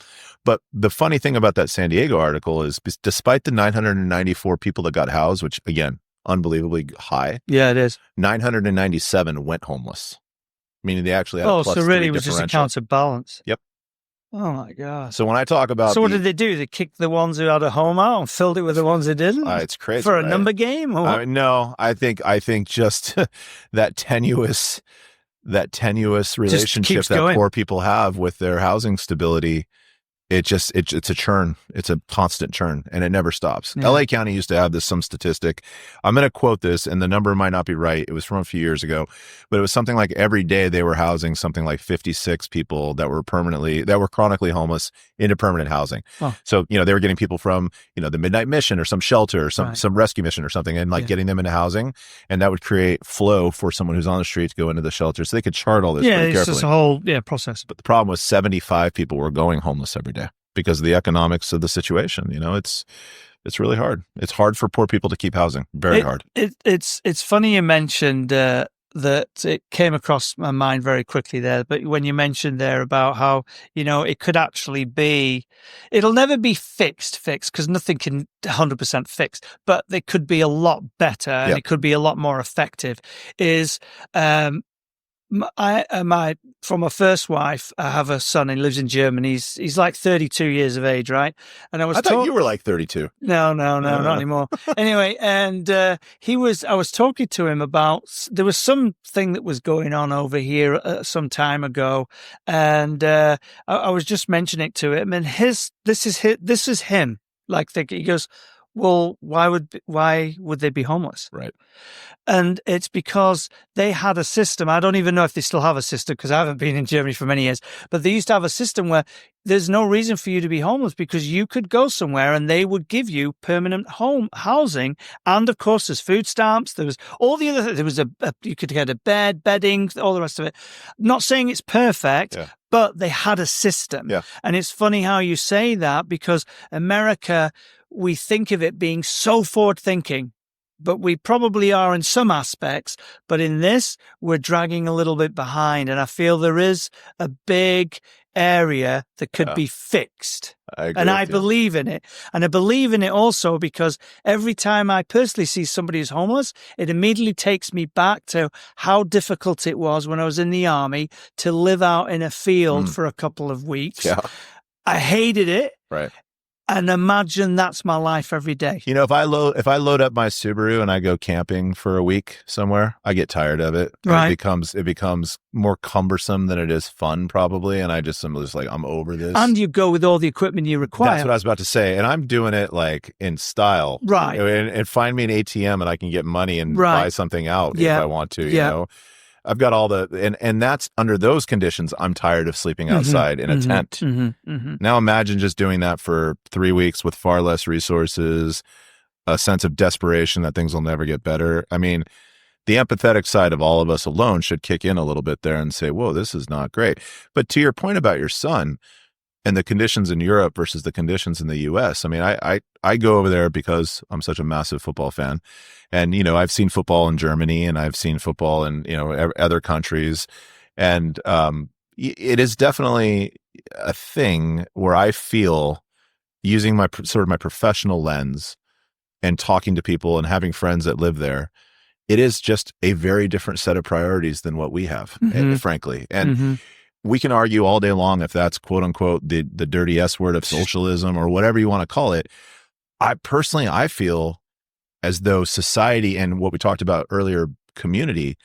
But the funny thing about that San Diego article is, despite the 994 people that got housed, which again, unbelievably high. Yeah, it is. 997 went homeless, meaning they actually had a plus so really it was differential. Just a counterbalance. Yep. Oh my God. So when I talk about what did they do? They kicked the ones who had a home out and filled it with the ones who didn't? It's crazy. For a number game? Or? No, I think just that tenuous relationship that poor people have with their housing stability, it's a churn. It's a constant churn, and it never stops. Yeah. LA County used to have some statistic. I'm going to quote this, and the number might not be right. It was from a few years ago, but it was something like every day they were housing something like 56 people that were chronically homeless into permanent housing. Oh. So, they were getting people from, the Midnight Mission or some shelter or some rescue mission or something, and getting them into housing, and that would create flow for someone who's on the street to go into the shelter. So they could chart all this pretty carefully. Yeah, it's just a whole process. But the problem was 75 people were going homeless every day because of the economics of the situation. It's really hard. It's hard for poor people to keep housing. Very hard. It's funny you mentioned that it came across my mind very quickly there. But when you mentioned there about how, it could actually be, it'll never be fixed because nothing can 100% fix, but they could be a lot better and it could be a lot more effective is, from my first wife, I have a son. He lives in Germany. He's like 32 years of age, right? And I thought you were like 32. No, not anymore. Anyway, and I was talking to him about there was something that was going on over here some time ago, and I was just mentioning it to him, and this is him. Like he goes, well, why would they be homeless? Right. And it's because they had a system. I don't even know if they still have a system because I haven't been in Germany for many years, but they used to have a system where there's no reason for you to be homeless because you could go somewhere and they would give you permanent housing. And of course, there's food stamps. There was all the other, there was you could get a bed, bedding, all the rest of it. Not saying it's perfect, but they had a system. Yeah. And it's funny how you say that because America, we think of it being so forward thinking, but we probably are in some aspects. But in this, we're dragging a little bit behind. And I feel there is a big area that could be fixed. I believe in it. And I believe in it also because every time I personally see somebody who's homeless, it immediately takes me back to how difficult it was when I was in the army to live out in a field for a couple of weeks. Yeah. I hated it. Right. And imagine that's my life every day. You know, if I load up my Subaru and I go camping for a week somewhere, I get tired of it. Right. It becomes more cumbersome than it is fun, probably. And I'm just like, I'm over this. And you go with all the equipment you require. That's what I was about to say. And I'm doing it like in style. Right. And find me an ATM and I can get money and buy something out if I want to, you know. I've got all and that's under those conditions. I'm tired of sleeping outside in a tent. Now imagine just doing that for 3 weeks with far less resources, a sense of desperation that things will never get better. I mean, the empathetic side of all of us alone should kick in a little bit there and say, whoa, this is not great. But to your point about your son and the conditions in Europe versus the conditions in the US, I mean, I go over there because I'm such a massive football fan. And, you know, I've seen football in Germany and I've seen football in, you know, other countries. And it is definitely a thing where I feel, using my sort of my professional lens and talking to people and having friends that live there, it is just a very different set of priorities than what we have, frankly. And we can argue all day long if that's quote unquote the dirty S word of socialism or whatever you want to call it. I feel as though society and what we talked about earlier, community,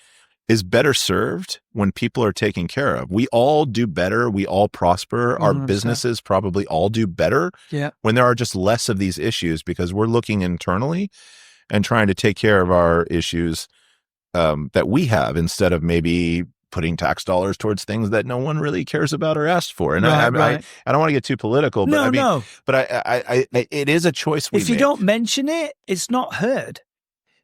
is better served when people are taken care of. We all do better. We all prosper. 100%. Our businesses probably all do better when there are just less of these issues, because we're looking internally and trying to take care of our issues that we have, instead of maybe putting tax dollars towards things that no one really cares about or asked for. And I don't want to get too political, but it is a choice we make. If you don't mention it, it's not heard.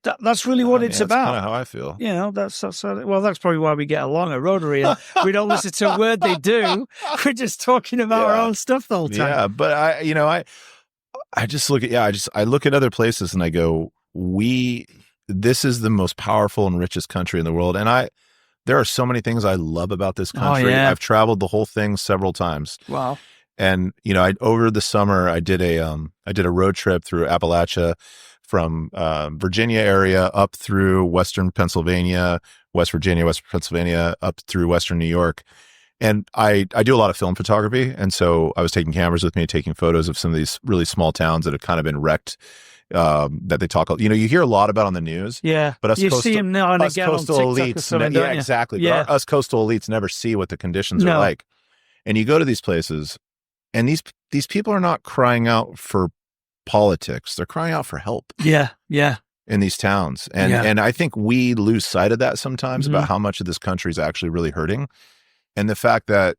That's really what it's about. That's kind of how I feel. You know, that's probably why we get along at Rotary. We don't listen to a word they do. We're just talking about our own stuff the whole time. Yeah, but I just look at I look at other places and I go, this is the most powerful and richest country in the world, and there are so many things I love about this country. I've traveled the whole thing several times. Wow. And, you know, over the summer, I did a road trip through Appalachia from Virginia area up through Western Pennsylvania, West Virginia, West Pennsylvania, up through Western New York. And I do a lot of film photography. And so I was taking cameras with me, taking photos of some of these really small towns that have kind of been wrecked. That they talk, you know, you hear a lot about on the news. Yeah, but us see them now and again coastal on TikTok elites, or something, don't you? Exactly. Yeah. But us coastal elites never see what the conditions are like. And you go to these places, and these people are not crying out for politics; they're crying out for help. Yeah. In these towns, and I think we lose sight of that sometimes about how much of this country is actually really hurting, and the fact that,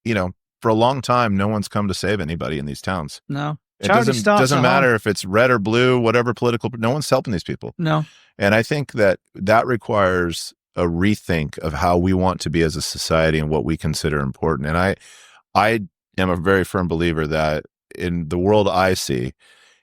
you know, for a long time, no one's come to save anybody in these towns. No. It doesn't matter if it's red or blue, whatever political, no one's helping these people. No. And I think that requires a rethink of how we want to be as a society and what we consider important. And I am a very firm believer that in the world I see,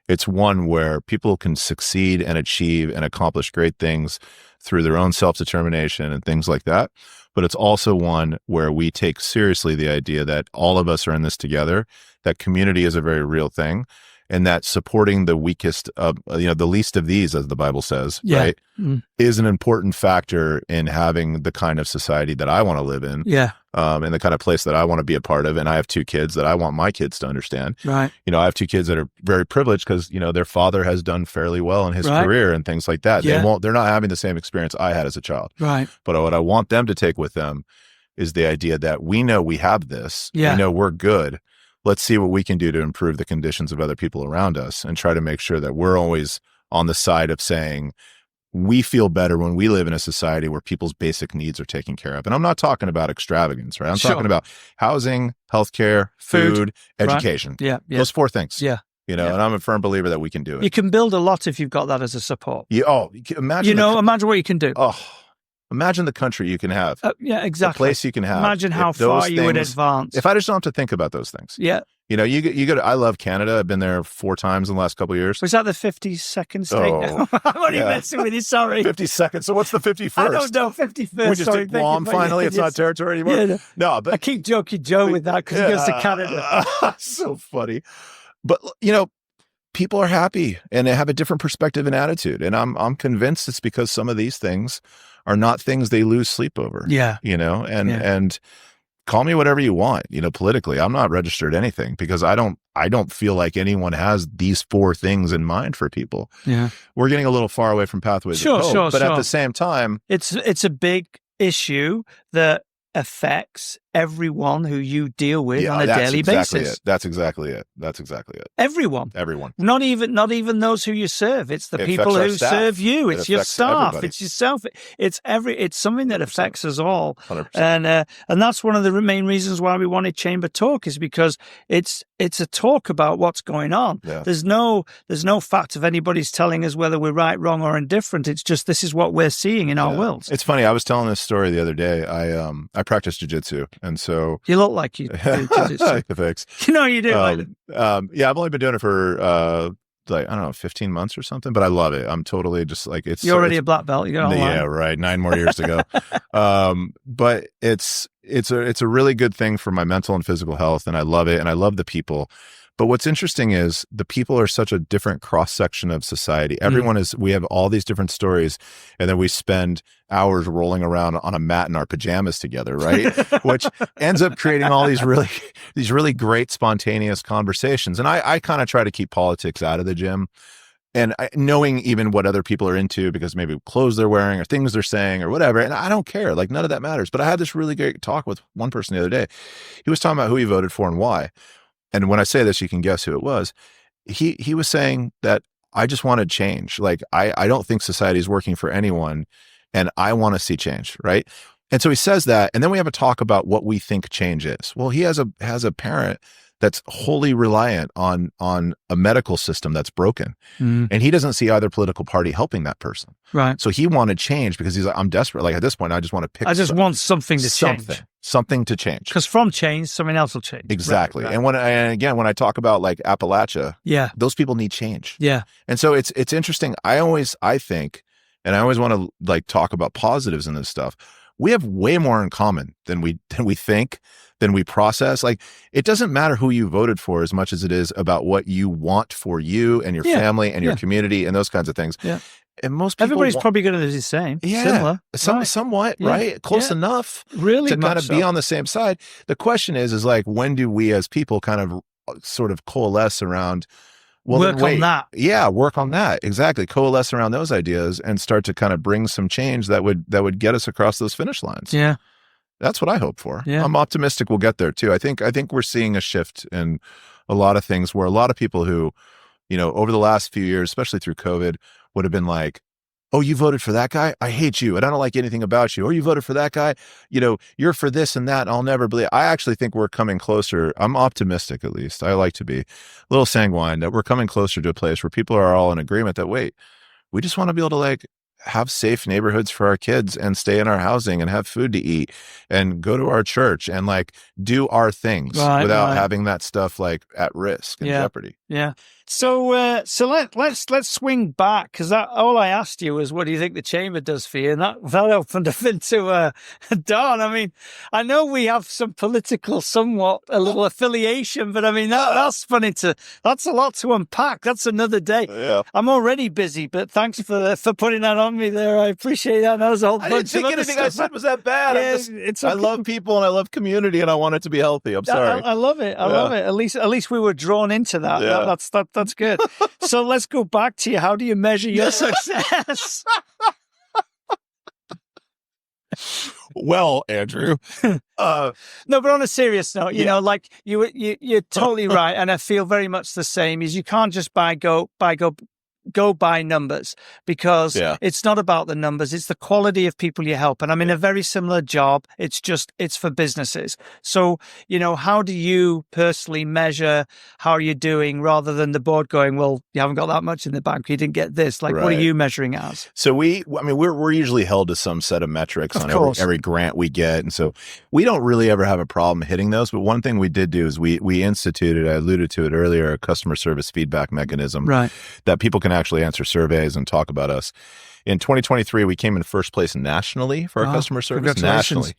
it's one where people can succeed and achieve and accomplish great things through their own self-determination and things like that. But it's also one where we take seriously the idea that all of us are in this together, that community is a very real thing, and that supporting the weakest of, the least of these, as the Bible says, right, is an important factor in having the kind of society that I want to live in. Yeah. And the kind of place that I want to be a part of. And I have 2 kids that I want my kids to understand. Right. You know, I have 2 kids that are very privileged because, you know, their father has done fairly well in his career and things like that. Yeah. They're not having the same experience I had as a child. Right. But what I want them to take with them is the idea that we know we have this. We know we're good. Let's see what we can do to improve the conditions of other people around us, and try to make sure that we're always on the side of saying, we feel better when we live in a society where people's basic needs are taken care of. And I'm not talking about extravagance, right? I'm talking about housing, healthcare, food, education. Yeah. Those 4 things. Yeah. You know, and I'm a firm believer that we can do it. You can build a lot if you've got that as a support. Imagine. Imagine what you can do. Imagine the country you can have. Yeah, exactly. The place you can have. Imagine how far you would advance. If I just don't have to think about those things. Yeah. You know, you go to, I love Canada. I've been there 4 times in the last couple of years. Was that the 52nd state now? I'm only messing with you, sorry. 52nd. So what's the 51st? I don't know, 51st. We just did Guam finally. It's not territory anymore. Yeah, no, but I keep joking Joe with that because he goes to Canada. So funny. But, you know, people are happy and they have a different perspective and attitude. And I'm convinced it's because some of these things are not things they lose sleep over. Yeah. You know, and call me whatever you want, politically. I'm not registered anything because I don't feel like anyone has these 4 things in mind for people. Yeah. We're getting a little far away from Pathways of Hope, but at the same time, it's a big issue that affects everyone who you deal with on a daily basis. That's exactly it. Everyone. Not even those who you serve. It's the people who serve you. It's your staff. Everybody. It's yourself. It's something that affects us all. 100%. And that's one of the main reasons why we wanted Chamber Talk, is because it's a talk about what's going on. Yeah. There's no fact of anybody's telling us whether we're right, wrong, or indifferent. It's just, this is what we're seeing in our worlds. It's funny. I was telling this story the other day. I practice jiu-jitsu, and so you look like you do jiu-jitsu. Thanks. You do. I've only been doing it for I don't know, 15 months or something, but I love it. I'm totally just like, you're already a black belt. You got online. Yeah, right. 9 more years to go. But it's a really good thing for my mental and physical health, and I love it, and I love the people. But what's interesting is the people are such a different cross-section of society. Everyone we have all these different stories, and then we spend hours rolling around on a mat in our pajamas together, right? Which ends up creating all these really great spontaneous conversations. And I kind of try to keep politics out of the gym, and knowing even what other people are into, because maybe clothes they're wearing or things they're saying or whatever. And I don't care. Like, none of that matters. But I had this really great talk with one person the other day. He was talking about who he voted for and why. And when I say this, you can guess who it was. He was saying that I just wanted change. Like, I don't think society is working for anyone, and I want to see change, right? And so he says that, and then we have a talk about what we think change is. Well, he has a parent that's wholly reliant on a medical system that's broken, and he doesn't see either political party helping that person. Right. So he wanted change because he's like, I'm desperate. Like, at this point, I just want to pick. I just want something to change. Something to change. Because from change, something else will change. Exactly. Right. And again, when I talk about like Appalachia, those people need change. Yeah. And so it's interesting. I think, and I always want to like talk about positives in this stuff. We have way more in common than we think, than we process. Like, it doesn't matter who you voted for as much as it is about what you want for you and your family and your community and those kinds of things. Yeah. And most people, everybody's probably going to do the same. Yeah, similar, somewhat, right? Close enough, really, to kind of be on the same side. The question is like, when do we as people kind of sort of coalesce around? Well, work on that. Yeah, work on that. Exactly. Coalesce around those ideas and start to kind of bring some change that would get us across those finish lines. Yeah. That's what I hope for. Yeah. I'm optimistic we'll get there too. I think we're seeing a shift in a lot of things where a lot of people who, over the last few years, especially through COVID, would have been like, oh, you voted for that guy? I hate you, and I don't like anything about you. Or you voted for that guy? You're for this and that, and I'll never believe. I actually think we're coming closer. I'm optimistic, at least. I like to be a little sanguine that we're coming closer to a place where people are all in agreement that, wait, we just want to be able to like have safe neighborhoods for our kids and stay in our housing and have food to eat and go to our church and like do our things without having that stuff like at risk and jeopardy. Yeah. So let's swing back, because all I asked you was, what do you think the Chamber does for you? And that opened up into Don. I mean, I know we have some political, somewhat a little affiliation, but I mean that's funny that's a lot to unpack. That's another day. Yeah. I'm already busy, but thanks for putting that on me there. I appreciate that. That was a whole bunch I didn't think anything I said was that bad. Yeah, I love people and I love community and I want it to be healthy. I'm sorry. I love it. I love it. At least we were drawn into that. Yeah. That's good. So let's go back to you. How do you measure your success? Well, Andrew. No, but on a serious note, you know, like you're totally right, and I feel very much the same. Is you can't just go by numbers, because it's not about the numbers. It's the quality of people you help. And I'm in a very similar job. It's for businesses. So, you know, how do you personally measure how you're doing, rather than the board going, well, you haven't got that much in the bank, you didn't get this. Like, what are you measuring as? So we're usually held to some set of metrics on every grant we get. And so we don't really ever have a problem hitting those. But one thing we did do is we instituted, I alluded to it earlier, a customer service feedback mechanism that people can actually answer surveys and talk about us. In 2023, we came in first place nationally for our customer service. Nationally,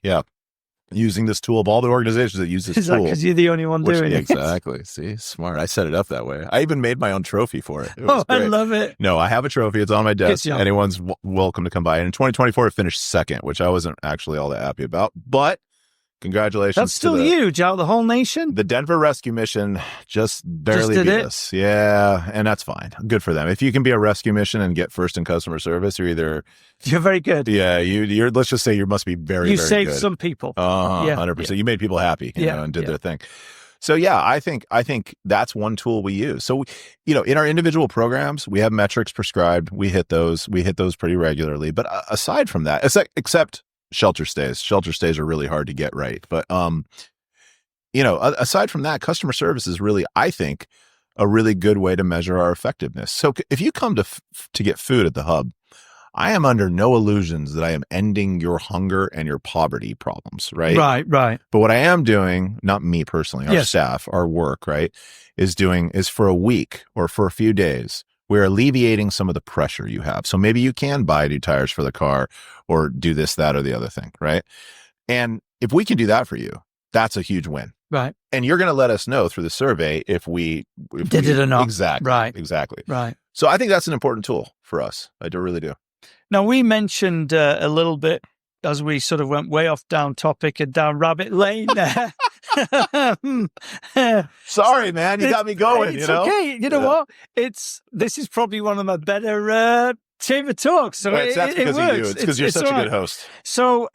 using this tool of all the organizations that use this tool. Because you're the only one doing it. Exactly. See, smart. I set it up that way. I even made my own trophy for it. Oh, great. I love it. No, I have a trophy. It's on my desk. Anyone's welcome to come by. And in 2024, it finished second, which I wasn't actually all that happy about, but Congratulations. That's still huge out of the whole nation. The Denver Rescue Mission just barely beat us. Yeah, and that's fine. Good for them. If you can be a rescue mission and get first in customer service, you're very good. Yeah, you're. Let's just say you must be very good. You saved some people. 100%. You made people happy, and did their thing. So yeah, I think that's one tool we use. So in our individual programs, we have metrics prescribed. We hit those pretty regularly. But aside from that, except shelter stays. Shelter stays are really hard to get right. But aside from that, customer service is really, I think, a really good way to measure our effectiveness. So if you come to get food at the hub, I am under no illusions that I am ending your hunger and your poverty problems, right? Right. But what I am doing, not me personally, our staff, our work, right, is for a week or for a few days, we're alleviating some of the pressure you have. So maybe you can buy new tires for the car or do this, that, or the other thing, right? And if we can do that for you, that's a huge win. Right. And you're going to let us know through the survey if we did it or not. Exactly. Right. Exactly. Right. So I think that's an important tool for us. I really do. Now, we mentioned a little bit as we sort of went way off down topic and down rabbit lane there. Sorry, man. You got me going, It's okay. You know what? This is probably one of my better chamber talks. So that's because works. of you. It's because you're such a good host. So,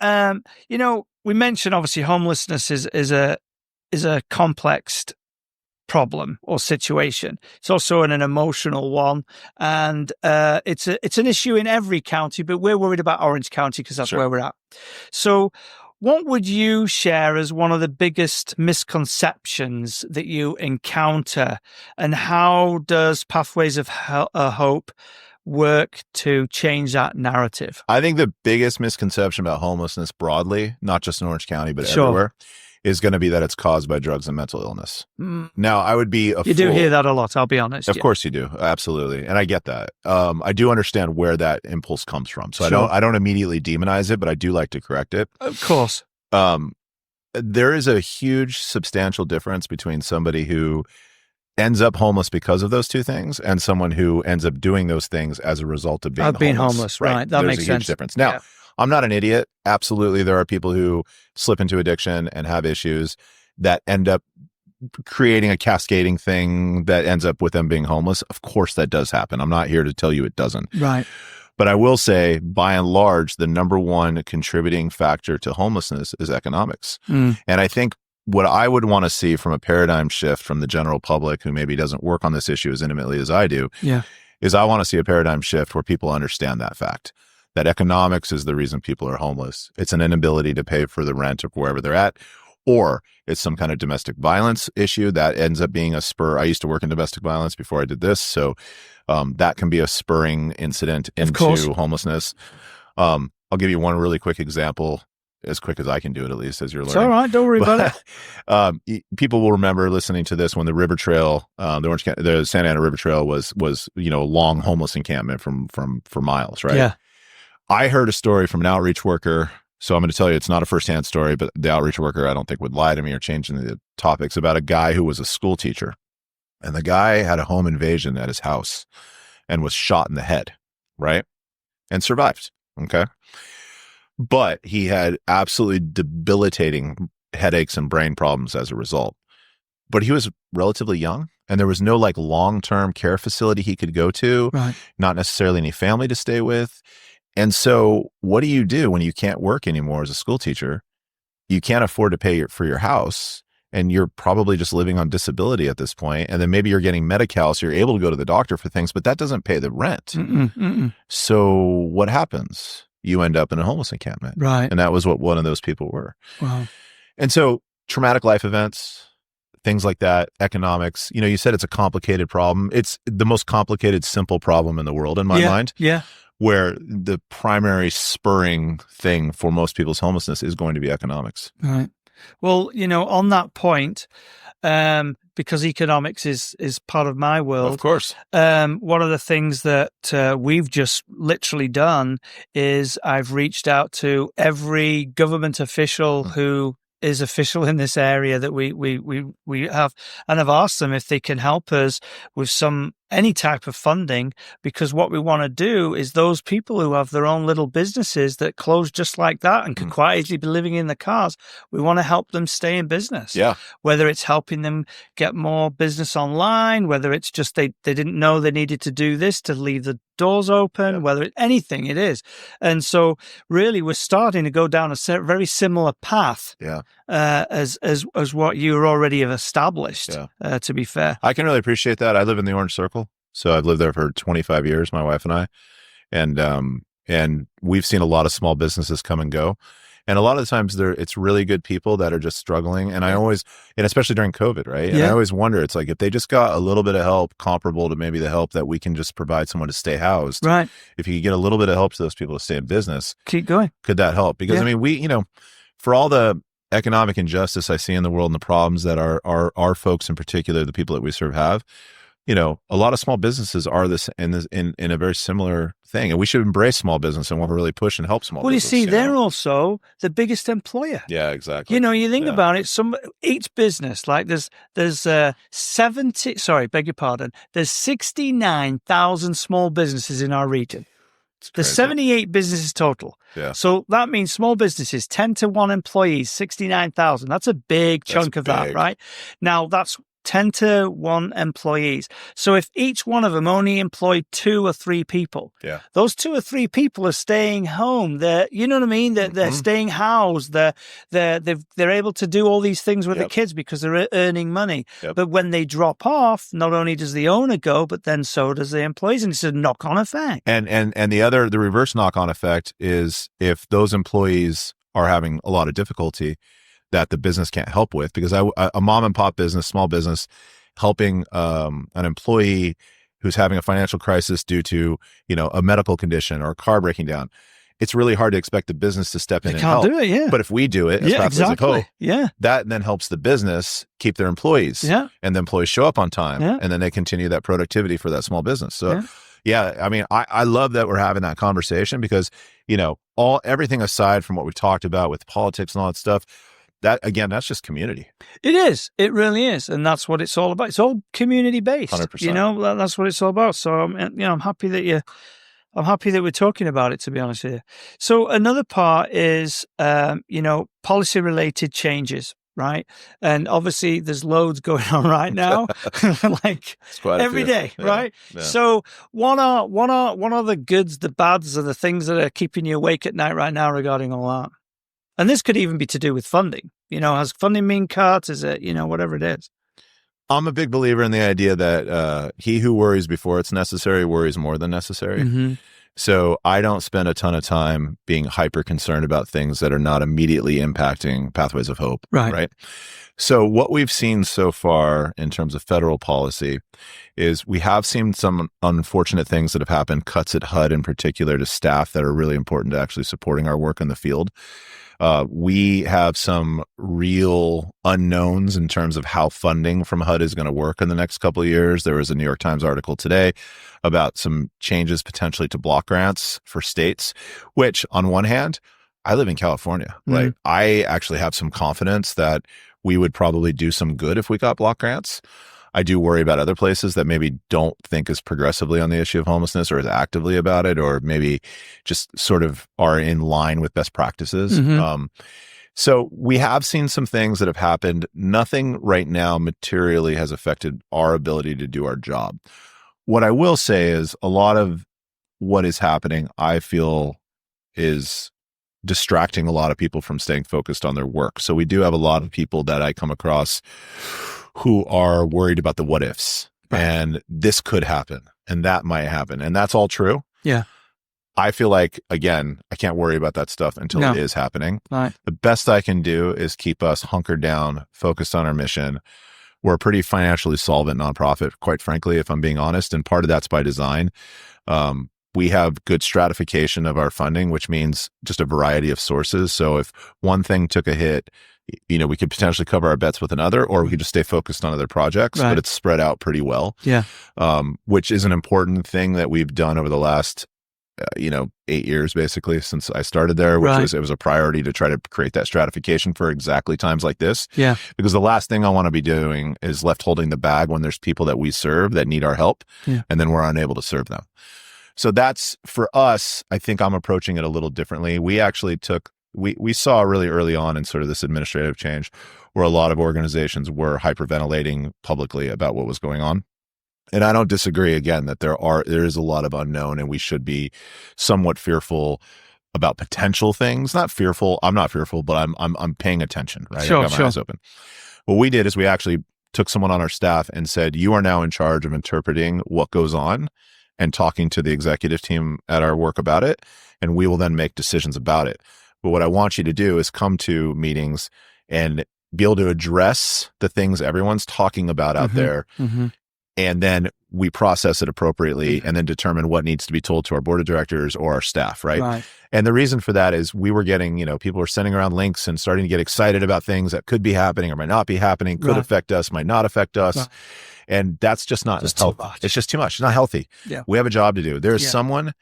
we mentioned obviously homelessness is a complex problem or situation. It's also an emotional one, and it's an issue in every county, but we're worried about Orange County because that's where we're at. So what would you share as one of the biggest misconceptions that you encounter, and how does Pathways of Hope work to change that narrative? I think the biggest misconception about homelessness broadly, not just in Orange County, but everywhere, is going to be that it's caused by drugs and mental illness. Now, I would be You do hear that a lot, I'll be honest. Of course you do. Absolutely. And I get that. I do understand where that impulse comes from. So I don't immediately demonize it, but I do like to correct it. Of course. There is a huge substantial difference between somebody who ends up homeless because of those two things and someone who ends up doing those things as a result of being homeless. Right. That makes sense. There's a huge difference. Now, I'm not an idiot. Absolutely. There are people who slip into addiction and have issues that end up creating a cascading thing that ends up with them being homeless. Of course that does happen. I'm not here to tell you it doesn't. Right. But I will say, by and large, the number one contributing factor to homelessness is economics. And I think what I would want to see from a paradigm shift from the general public who maybe doesn't work on this issue as intimately as I do, is I want to see a paradigm shift where people understand that fact, that economics is the reason people are homeless. It's an inability to pay for the rent of wherever they're at, or it's some kind of domestic violence issue that ends up being a spur. I used to work in domestic violence before I did this. So that can be a spurring incident into homelessness. I'll give you one really quick example, as quick as I can do it, at least, as you're learning. It's all right. Don't worry about it. People will remember listening to this when the river trail, the Santa Ana River Trail was a long homeless encampment for miles, right? Yeah. I heard a story from an outreach worker. So I'm going to tell you, it's not a firsthand story, but the outreach worker, I don't think, would lie to me or change the topics, about a guy who was a school teacher. And the guy had a home invasion at his house and was shot in the head, right? And survived. Okay. But he had absolutely debilitating headaches and brain problems as a result. But he was relatively young, and there was no long-term care facility he could go to, not necessarily any family to stay with. And so what do you do when you can't work anymore as a school teacher? You can't afford to pay for your house, and you're probably just living on disability at this point. And then maybe you're getting Medi-Cal, so you're able to go to the doctor for things, but that doesn't pay the rent. So what happens? You end up in a homeless encampment. Right. And that was what one of those people were. Wow. And so traumatic life events, things like that, economics, you said it's a complicated problem. It's the most complicated, simple problem in the world in my mind. Yeah. Where the primary spurring thing for most people's homelessness is going to be economics. Right. Well, on that point, because economics is part of my world. Of course. One of the things that we've just literally done is I've reached out to every government official who is official in this area that we have, and I've asked them if they can help us with some any type of funding, because what we want to do is those people who have their own little businesses that close just like that and could quite easily be living in the cars, we want to help them stay in business. Yeah. Whether it's helping them get more business online, whether it's just they didn't know they needed to do this to leave the doors open, whether it's anything it is. And so really we're starting to go down a very similar path as what you already have established, to be fair. I can really appreciate that. I live in the Orange Circle. So I've lived there for 25 years, my wife and I, and we've seen a lot of small businesses come and go. And a lot of the times it's really good people that are just struggling. And and especially during COVID, right? And I always wonder, it's like, if they just got a little bit of help comparable to maybe the help that we can just provide someone to stay housed. Right. If you could get a little bit of help to those people to stay in business, keep going. Could that help? Because I mean, for all the economic injustice I see in the world and the problems that our folks in particular, the people that we serve have, a lot of small businesses are in a very similar thing, and we should embrace small business and want to really puch and help small business. Well, you see, they're also the biggest employer. Yeah, exactly. You think about it, each business, like there's 69,000 small businesses in our region. There's 78 businesses total. Yeah. So that means small businesses, 10 to 1 employees, 69,000. That's a big chunk of that, right? Now that's 10 to 1 employees. So if each one of them only employed 2 or 3 people, those 2 or 3 people are staying home. They're staying housed. They're able to do all these things with the kids because they're earning money. Yep. But when they drop off, not only does the owner go, but then so does the employees, and it's a knock-on effect. And the reverse knock-on effect is if those employees are having a lot of difficulty that the business can't help with, because a mom and pop business, small business, helping an employee who's having a financial crisis due to a medical condition or a car breaking down, it's really hard to expect the business to step in and help. They can't do it, But if we do it as Pathways of Hope, that then helps the business keep their employees, and the employees show up on time, and then they continue that productivity for that small business. So. Yeah, I mean, I love that we're having that conversation, because everything aside from what we talked about with politics and all that stuff, that's just community. It is. It really is. And that's what it's all about. It's all community based. 100%. That's what it's all about. So I'm happy that we're talking about it, to be honest with you. So another part is, policy related changes, right? And obviously there's loads going on right now, like every day, right? Yeah. So what are the goods, the bads, and the things that are keeping you awake at night right now regarding all that? And this could even be to do with funding. Has funding been cut? Is it, whatever it is? I'm a big believer in the idea that he who worries before it's necessary worries more than necessary. Mm-hmm. So I don't spend a ton of time being hyper concerned about things that are not immediately impacting Pathways of Hope. Right. So what we've seen so far in terms of federal policy is we have seen some unfortunate things that have happened, cuts at HUD in particular to staff that are really important to actually supporting our work in the field. We have some real unknowns in terms of how funding from HUD is going to work in the next couple of years. There was a New York Times article today about some changes potentially to block grants for states, which on one hand, I live in California. Mm-hmm. Right? I actually have some confidence that we would probably do some good if we got block grants. I do worry about other places that maybe don't think as progressively on the issue of homelessness or as actively about it, or maybe just sort of are in line with best practices. Mm-hmm. So we have seen some things that have happened. Nothing right now materially has affected our ability to do our job. What I will say is a lot of what is happening, I feel, is distracting a lot of people from staying focused on their work. So we do have a lot of people that I come across who are worried about the what ifs, and this could happen and that might happen. And that's all true. Yeah. I feel like, again, I can't worry about that stuff until it is happening. Right. The best I can do is keep us hunkered down, focused on our mission. We're a pretty financially solvent nonprofit, quite frankly, if I'm being honest. And part of that's by design. We have good stratification of our funding, which means just a variety of sources. So if one thing took a hit, we could potentially cover our bets with another, or we could just stay focused on other projects, but it's spread out pretty well. Yeah. Which is an important thing that we've done over the last 8 years basically since I started there, which Right. it was a priority to try to create that stratification for exactly times like this. Yeah. Because the last thing I want to be doing is left holding the bag when there's people that we serve that need our help, Yeah. and then we're unable to serve them. So that's, for us, I think I'm approaching it a little differently. We actually we saw really early on in sort of this administrative change where a lot of organizations were hyperventilating publicly about what was going on. And I don't disagree, again, that there is a lot of unknown, and we should be somewhat fearful about potential things. Not fearful. I'm not fearful, but I'm paying attention, right? Sure, I've got my eyes open. What we did is we actually took someone on our staff and said, you are now in charge of interpreting what goes on and talking to the executive team at our work about it, and we will then make decisions about it. But what I want you to do is come to meetings and be able to address the things everyone's talking about out there. Mm-hmm. And then we process it appropriately and then determine what needs to be told to our board of directors or our staff, right? And the reason for that is we were getting, people were sending around links and starting to get excited about things that could be happening or might not be happening, could affect us, might not affect us. Right. And that's just not healthy. It's just too much. It's not healthy. Yeah. We have a job to do. There's someone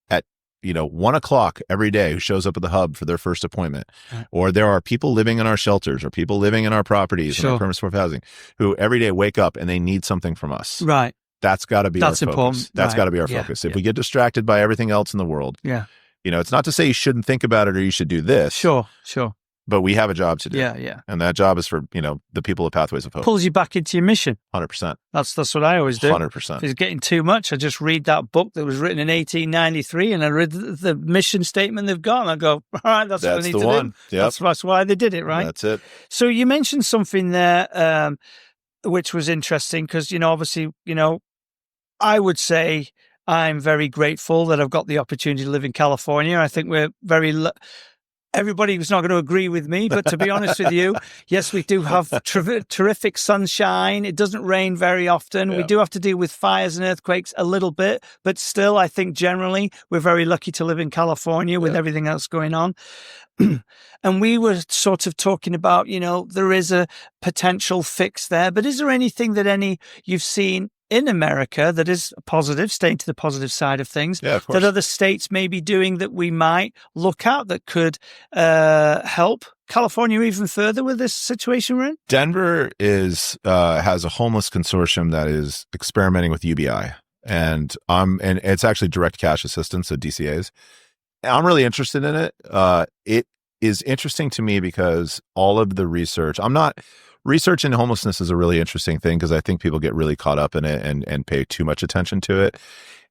at 1:00 every day who shows up at the hub for their first appointment. Right. Or there are people living in our shelters or people living in our properties and our permanent supportive housing who every day wake up and they need something from us. Right. That's got to be our focus. Important. That's got to be our focus. If we get distracted by everything else in the world, it's not to say you shouldn't think about it or you should do this. Sure. But we have a job to do. Yeah. And that job is for, the people of Pathways of Hope. Pulls you back into your mission. 100%. That's what I always do. 100%. If it's getting too much, I just read that book that was written in 1893 and I read the mission statement they've got and I go, all right, that's what I need to do. Yep. That's why they did it, right? That's it. So you mentioned something there which was interesting because, obviously, I would say I'm very grateful that I've got the opportunity to live in California. I think we're very... Everybody was not going to agree with me, but to be honest with you, yes, we do have terrific sunshine. It doesn't rain very often. Yeah. We do have to deal with fires and earthquakes a little bit, but still, I think generally we're very lucky to live in California with everything else going on. And we were sort of talking about, there is a potential fix there, but is there anything that you've seen in America that is positive, staying to the positive side of things, that other states may be doing that we might look at that could help California even further with this situation we're in? Denver has a homeless consortium that is experimenting with UBI, and it's actually direct cash assistance, so DCAs. I'm really interested in it. It is interesting to me because all of the research, research in homelessness is a really interesting thing because I think people get really caught up in it and pay too much attention to it.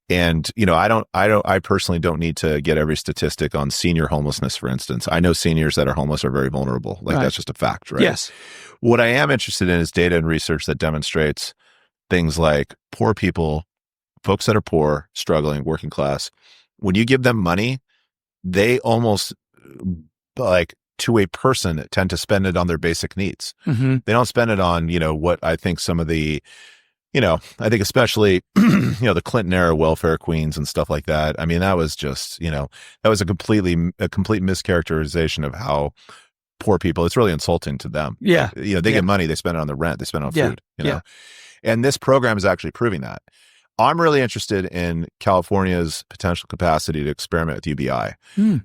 And, I personally don't need to get every statistic on senior homelessness, for instance. I know seniors that are homeless are very vulnerable. That's just a fact, right? Yes. What I am interested in is data and research that demonstrates things like poor people, folks that are poor, struggling, working class. When you give them money, they almost to a person tend to spend it on their basic needs. Mm-hmm. They don't spend it on, what I think some of the, I think especially, the Clinton era welfare queens and stuff like that. I mean, that was just, that was a complete mischaracterization of how poor people, it's really insulting to them. Yeah. They get money, they spend it on the rent, they spend it on food, and this program is actually proving that. I'm really interested in California's potential capacity to experiment with UBI.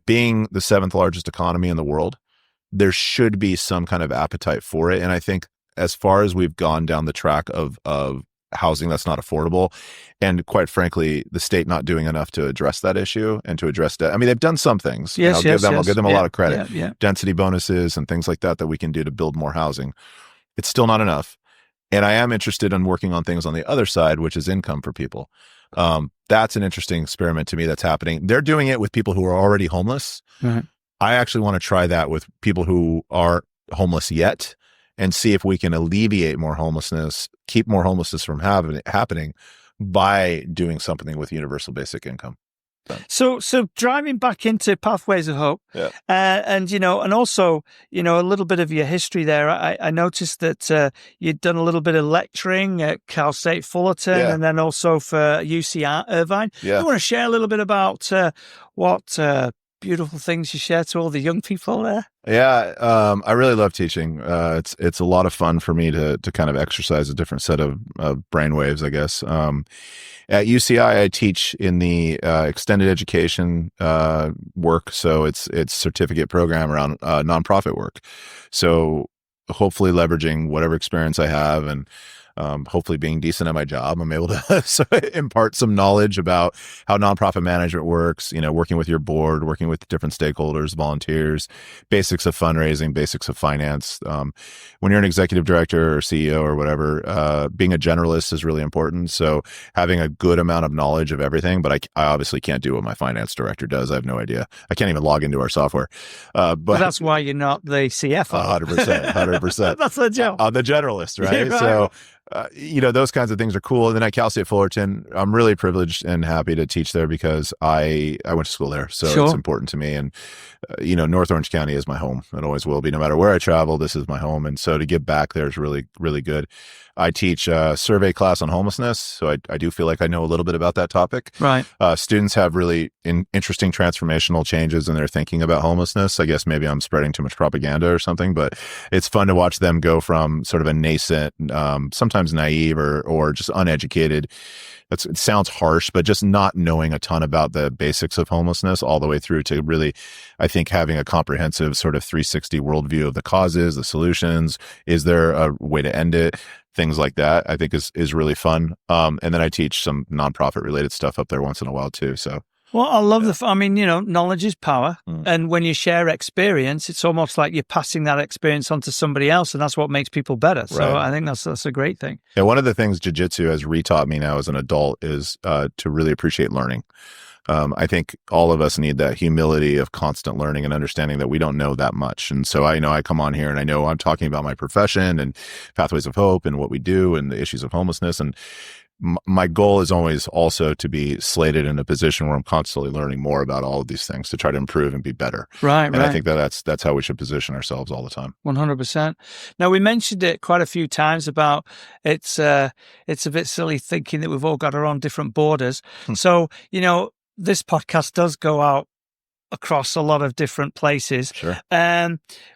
Being the 7th largest economy in the world, there should be some kind of appetite for it. And I think as far as we've gone down the track of housing that's not affordable, and quite frankly, the state not doing enough to address that issue and to address that. I mean, they've done some things. I'll give them a lot of credit. Density bonuses and things like that we can do to build more housing. It's still not enough. And I am interested in working on things on the other side, which is income for people. That's an interesting experiment to me that's happening. They're doing it with people who are already homeless. Mm-hmm. I actually want to try that with people who aren't homeless yet and see if we can alleviate more homelessness, keep more homelessness from happening by doing something with universal basic income. So driving back into Pathways of Hope, and and also a little bit of your history there. I noticed that you'd done a little bit of lecturing at Cal State Fullerton, and then also for UC Irvine. You want to share a little bit about what beautiful things you share to all the young people there? Yeah, I really love teaching. It's a lot of fun for me to kind of exercise a different set of brain waves, I guess. At UCI, I teach in the extended education work, so it's certificate program around nonprofit work. So hopefully leveraging whatever experience I have and hopefully being decent at my job, I'm able to impart some knowledge about how nonprofit management works, working with your board, working with different stakeholders, volunteers, basics of fundraising, basics of finance. When you're an executive director or CEO or whatever, being a generalist is really important. So having a good amount of knowledge of everything, but I obviously can't do what my finance director does. I have no idea. I can't even log into our software. But that's why you're not the CFO. 100%. That's the job. I'm the generalist, right? Yeah, right. So, those kinds of things are cool. And then at Cal State Fullerton, I'm really privileged and happy to teach there because I went to school there. So It's important to me. And, North Orange County is my home. It always will be. No matter where I travel, this is my home. And so to give back there is really, really good. I teach a survey class on homelessness. So I do feel like I know a little bit about that topic. Right. Students have really interesting transformational changes in their thinking about homelessness. I guess maybe I'm spreading too much propaganda or something, but it's fun to watch them go from sort of a nascent, sometimes naive or just uneducated. It sounds harsh, but just not knowing a ton about the basics of homelessness all the way through to really, I think, having a comprehensive sort of 360 worldview of the causes, the solutions. Is there a way to end it? Things like that, I think is really fun. And then I teach some nonprofit related stuff up there once in a while too. So. Well, I love knowledge is power. And when you share experience, it's almost like you're passing that experience on to somebody else. And that's what makes people better. So right. I think that's a great thing. Yeah. One of the things jiu-jitsu has retaught me now as an adult is to really appreciate learning. I think all of us need that humility of constant learning and understanding that we don't know that much. And so I come on here and I know I'm talking about my profession and Pathways of Hope and what we do and the issues of homelessness. And my goal is always also to be slated in a position where I'm constantly learning more about all of these things to try to improve and be better. Right. And I think that's how we should position ourselves all the time. 100%. Now, we mentioned it quite a few times about it's a bit silly thinking that we've all got our own different borders. So, this podcast does go out across a lot of different places. Sure.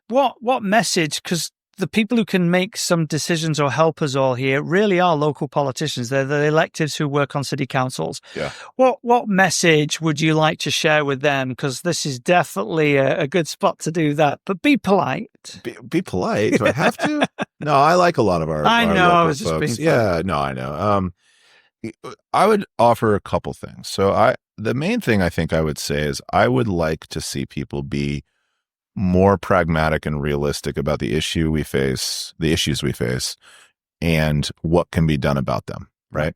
What message, because the people who can make some decisions or help us all here really are local politicians. They're the electeds who work on city councils. Yeah. What message would you like to share with them? Because this is definitely a good spot to do that. But be polite. Be polite? Do I have to? No, I like a lot of our I know, local I was just folks. being Yeah, no, I know. I would offer a couple things. So the main thing I think I would say is I would like to see people be more pragmatic and realistic about the issues we face, and what can be done about them, right?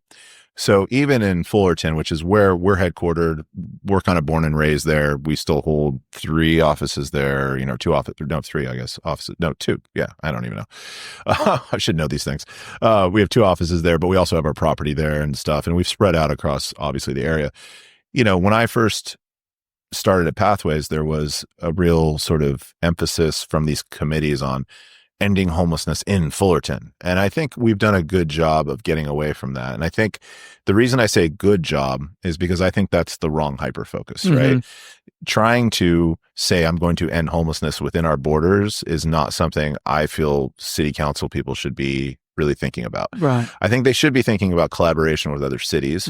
So even in Fullerton, which is where we're headquartered, we're kind of born and raised there. We still hold 3 offices there, 2 offices, no, 3, I guess, offices. No, 2. Yeah, I don't even know. I should know these things. We have 2 offices there, but we also have our property there and stuff. And we've spread out across, obviously, the area. When I first started at Pathways, there was a real sort of emphasis from these committees on ending homelessness in Fullerton. And I think we've done a good job of getting away from that. And I think the reason I say good job is because I think that's the wrong hyper-focus, right? Trying to say I'm going to end homelessness within our borders is not something I feel city council people should be really thinking about. Right. I think they should be thinking about collaboration with other cities.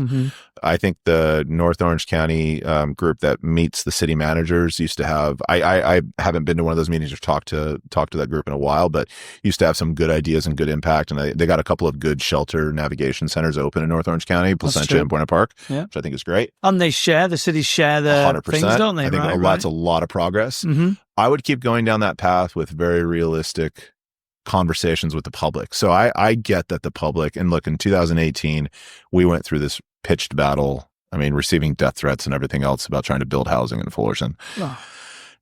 I think the North Orange County group that meets the city managers used to have, I haven't been to one of those meetings or talked to that group in a while, but used to have some good ideas and good impact. And they got a couple of good shelter navigation centers open in North Orange County, Placentia and Buena Park, which I think is great. And the cities share the 100%. things, don't they? I think that's a lot of progress. I would keep going down that path with very realistic conversations with the public. So I get that the public, and look, in 2018, we went through this pitched battle. I mean, receiving death threats and everything else about trying to build housing in Fullerton.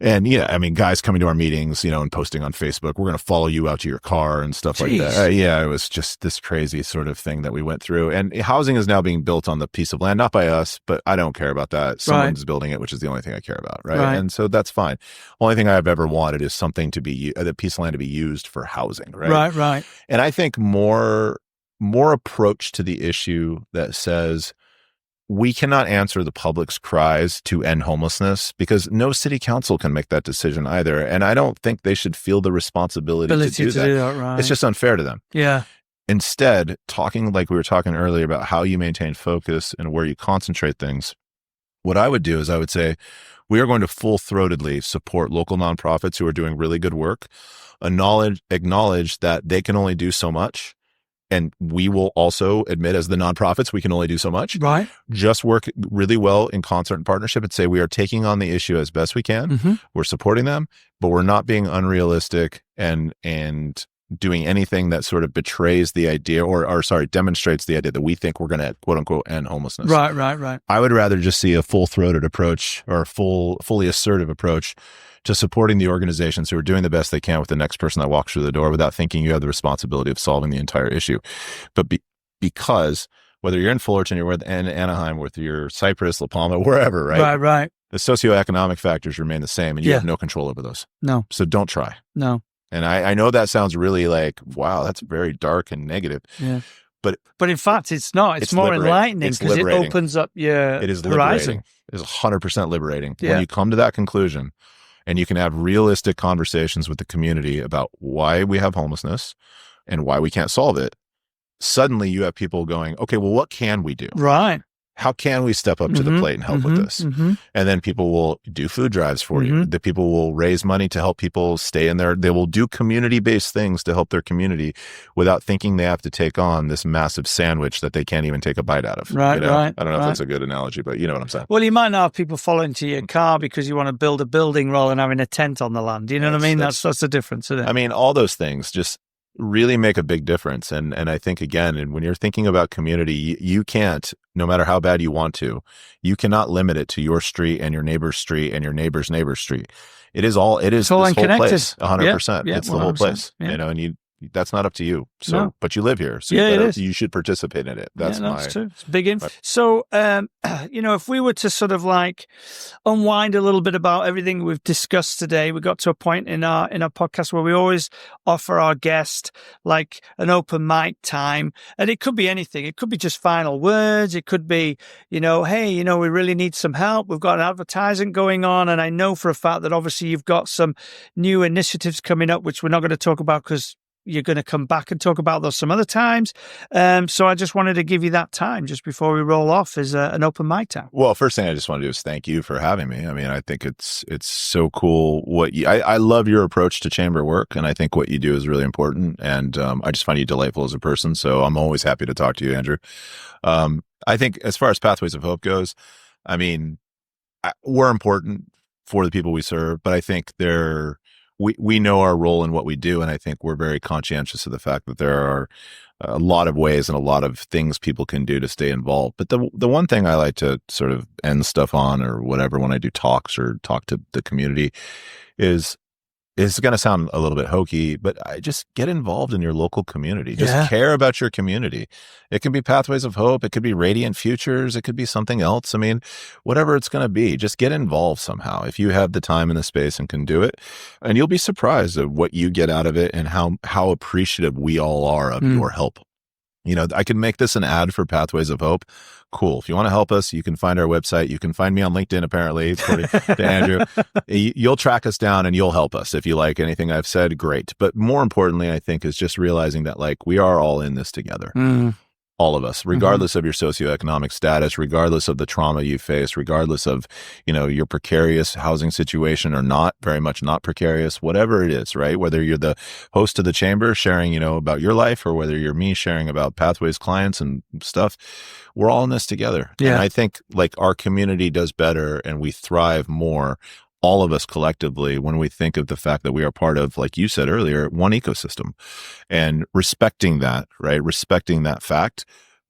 And guys coming to our meetings, and posting on Facebook, we're going to follow you out to your car and stuff like that. It was just this crazy sort of thing that we went through. And housing is now being built on the piece of land, not by us, but I don't care about that. Someone's building it, which is the only thing I care about. Right. And so that's fine. Only thing I've ever wanted is something to be, the piece of land to be used for housing. Right. And I think more approach to the issue that says, we cannot answer the public's cries to end homelessness because no city council can make that decision either. And I don't think they should feel the responsibility to do that. Right. It's just unfair to them. Yeah. Instead, talking like we were talking earlier about how you maintain focus and where you concentrate things, what I would do is I would say, we are going to full-throatedly support local nonprofits who are doing really good work, acknowledge that they can only do so much. And we will also admit as the nonprofits, we can only do so much. Right. Just work really well in concert and partnership and say, we are taking on the issue as best we can. Mm-hmm. We're supporting them, but we're not being unrealistic and doing anything that sort of betrays the idea or demonstrates the idea that we think we're going to quote unquote end homelessness. Right. I would rather just see a full-throated approach or a fully assertive approach to supporting the organizations who are doing the best they can with the next person that walks through the door without thinking you have the responsibility of solving the entire issue. But because whether you're in Fullerton, you're in Anaheim, with your Cypress, La Palma, wherever, right? Right. The socioeconomic factors remain the same and you have no control over those. No. So don't try. No. And I know that sounds really like, wow, that's very dark and negative. Yeah. But in fact, it's not. It's more enlightening because it opens up your It is horizon. liberating. It is 100% liberating. Yeah. When you come to that conclusion and you can have realistic conversations with the community about why we have homelessness and why we can't solve it, suddenly you have people going, okay, well, what can we do? Right. How can we step up to the plate and help with this? Mm-hmm. And then people will do food drives for you. The people will raise money to help people stay in there. They will do community-based things to help their community without thinking they have to take on this massive sandwich that they can't even take a bite out of. Right. I don't know if that's a good analogy, but you know what I'm saying. Well, you might not have people following to your car because you want to build a building rather than having a tent on the land. You know what I mean? That's the difference, isn't it? I mean, all those things just really make a big difference. And I think, again, and when you're thinking about community, you can't, no matter how bad you want to, you cannot limit it to your street and your neighbor's street and your neighbor's neighbor's street. It is all this whole place, 100%. Yeah, it's the whole place, and that's not up to you. So, but you live here, so you should participate in it. That's true. It's big info. So, if we were to sort of like unwind a little bit about everything we've discussed today, we got to a point in our podcast where we always offer our guest like an open mic time, and it could be anything. It could be just final words. It could be, hey, we really need some help. We've got an advertising going on, and I know for a fact that obviously you've got some new initiatives coming up, which we're not going to talk about because you're going to come back and talk about those some other times. So I just wanted to give you that time just before we roll off as an open mic time. Well, first thing I just want to do is thank you for having me. I mean, I think it's so cool I love your approach to chamber work, and I think what you do is really important. And I just find you delightful as a person. So I'm always happy to talk to you, Andrew. I think as far as Pathways of Hope goes, I mean, we're important for the people we serve, but I think we know our role in what we do. And I think we're very conscientious of the fact that there are a lot of ways and a lot of things people can do to stay involved. But the one thing I like to sort of end stuff on or whatever, when I do talks or talk to the community is, it's going to sound a little bit hokey, but I just get involved in your local community. Just care about your community. It can be Pathways of Hope. It could be Radiant Futures. It could be something else. I mean, whatever it's going to be, just get involved somehow. If you have the time and the space and can do it, and you'll be surprised at what you get out of it and how appreciative we all are of your help. I can make this an ad for Pathways of Hope. Cool. If you want to help us, you can find our website. You can find me on LinkedIn, apparently, according to Andrew. You'll track us down and you'll help us. If you like anything I've said, great. But more importantly, I think, is just realizing that we are all in this together. All of us, regardless of your socioeconomic status, regardless of the trauma you face, regardless of, your precarious housing situation or not, very much not precarious, whatever it is, right? Whether you're the host of the chamber sharing, about your life, or whether you're me sharing about Pathways clients and stuff, we're all in this together. Yeah. And I think our community does better and we thrive more, all of us collectively, when we think of the fact that we are part of, like you said earlier, one ecosystem. And respecting that, right? Respecting that fact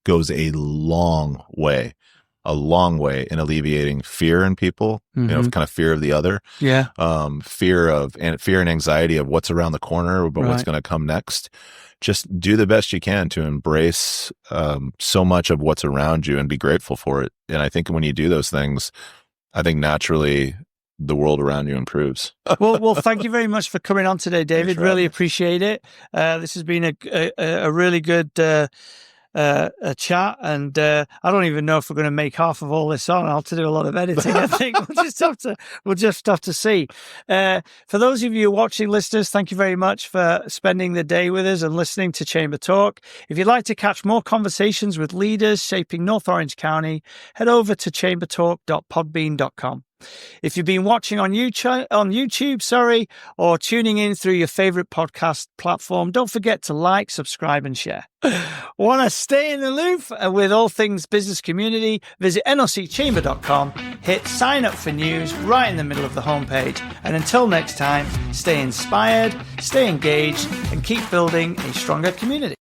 goes a long way in alleviating fear in people, kind of fear of the other. Yeah. Fear and anxiety of what's around the corner, but what's going to come next. Just do the best you can to embrace so much of what's around you and be grateful for it. And I think when you do those things, I think naturally the world around you improves. Well, thank you very much for coming on today, David. Really appreciate it. This has been a really good a chat, and I don't even know if we're going to make half of all this on. I'll have to do a lot of editing. I think we'll just have to see. For those of you watching, listeners, thank you very much for spending the day with us and listening to Chamber Talk. If you'd like to catch more conversations with leaders shaping North Orange County, head over to chambertalk.podbean.com. If you've been watching on YouTube, or tuning in through your favorite podcast platform, don't forget to like, subscribe, and share. Want to stay in the loop with all things business community? Visit nocchamber.com, hit sign up for news right in the middle of the homepage. And until next time, stay inspired, stay engaged, and keep building a stronger community.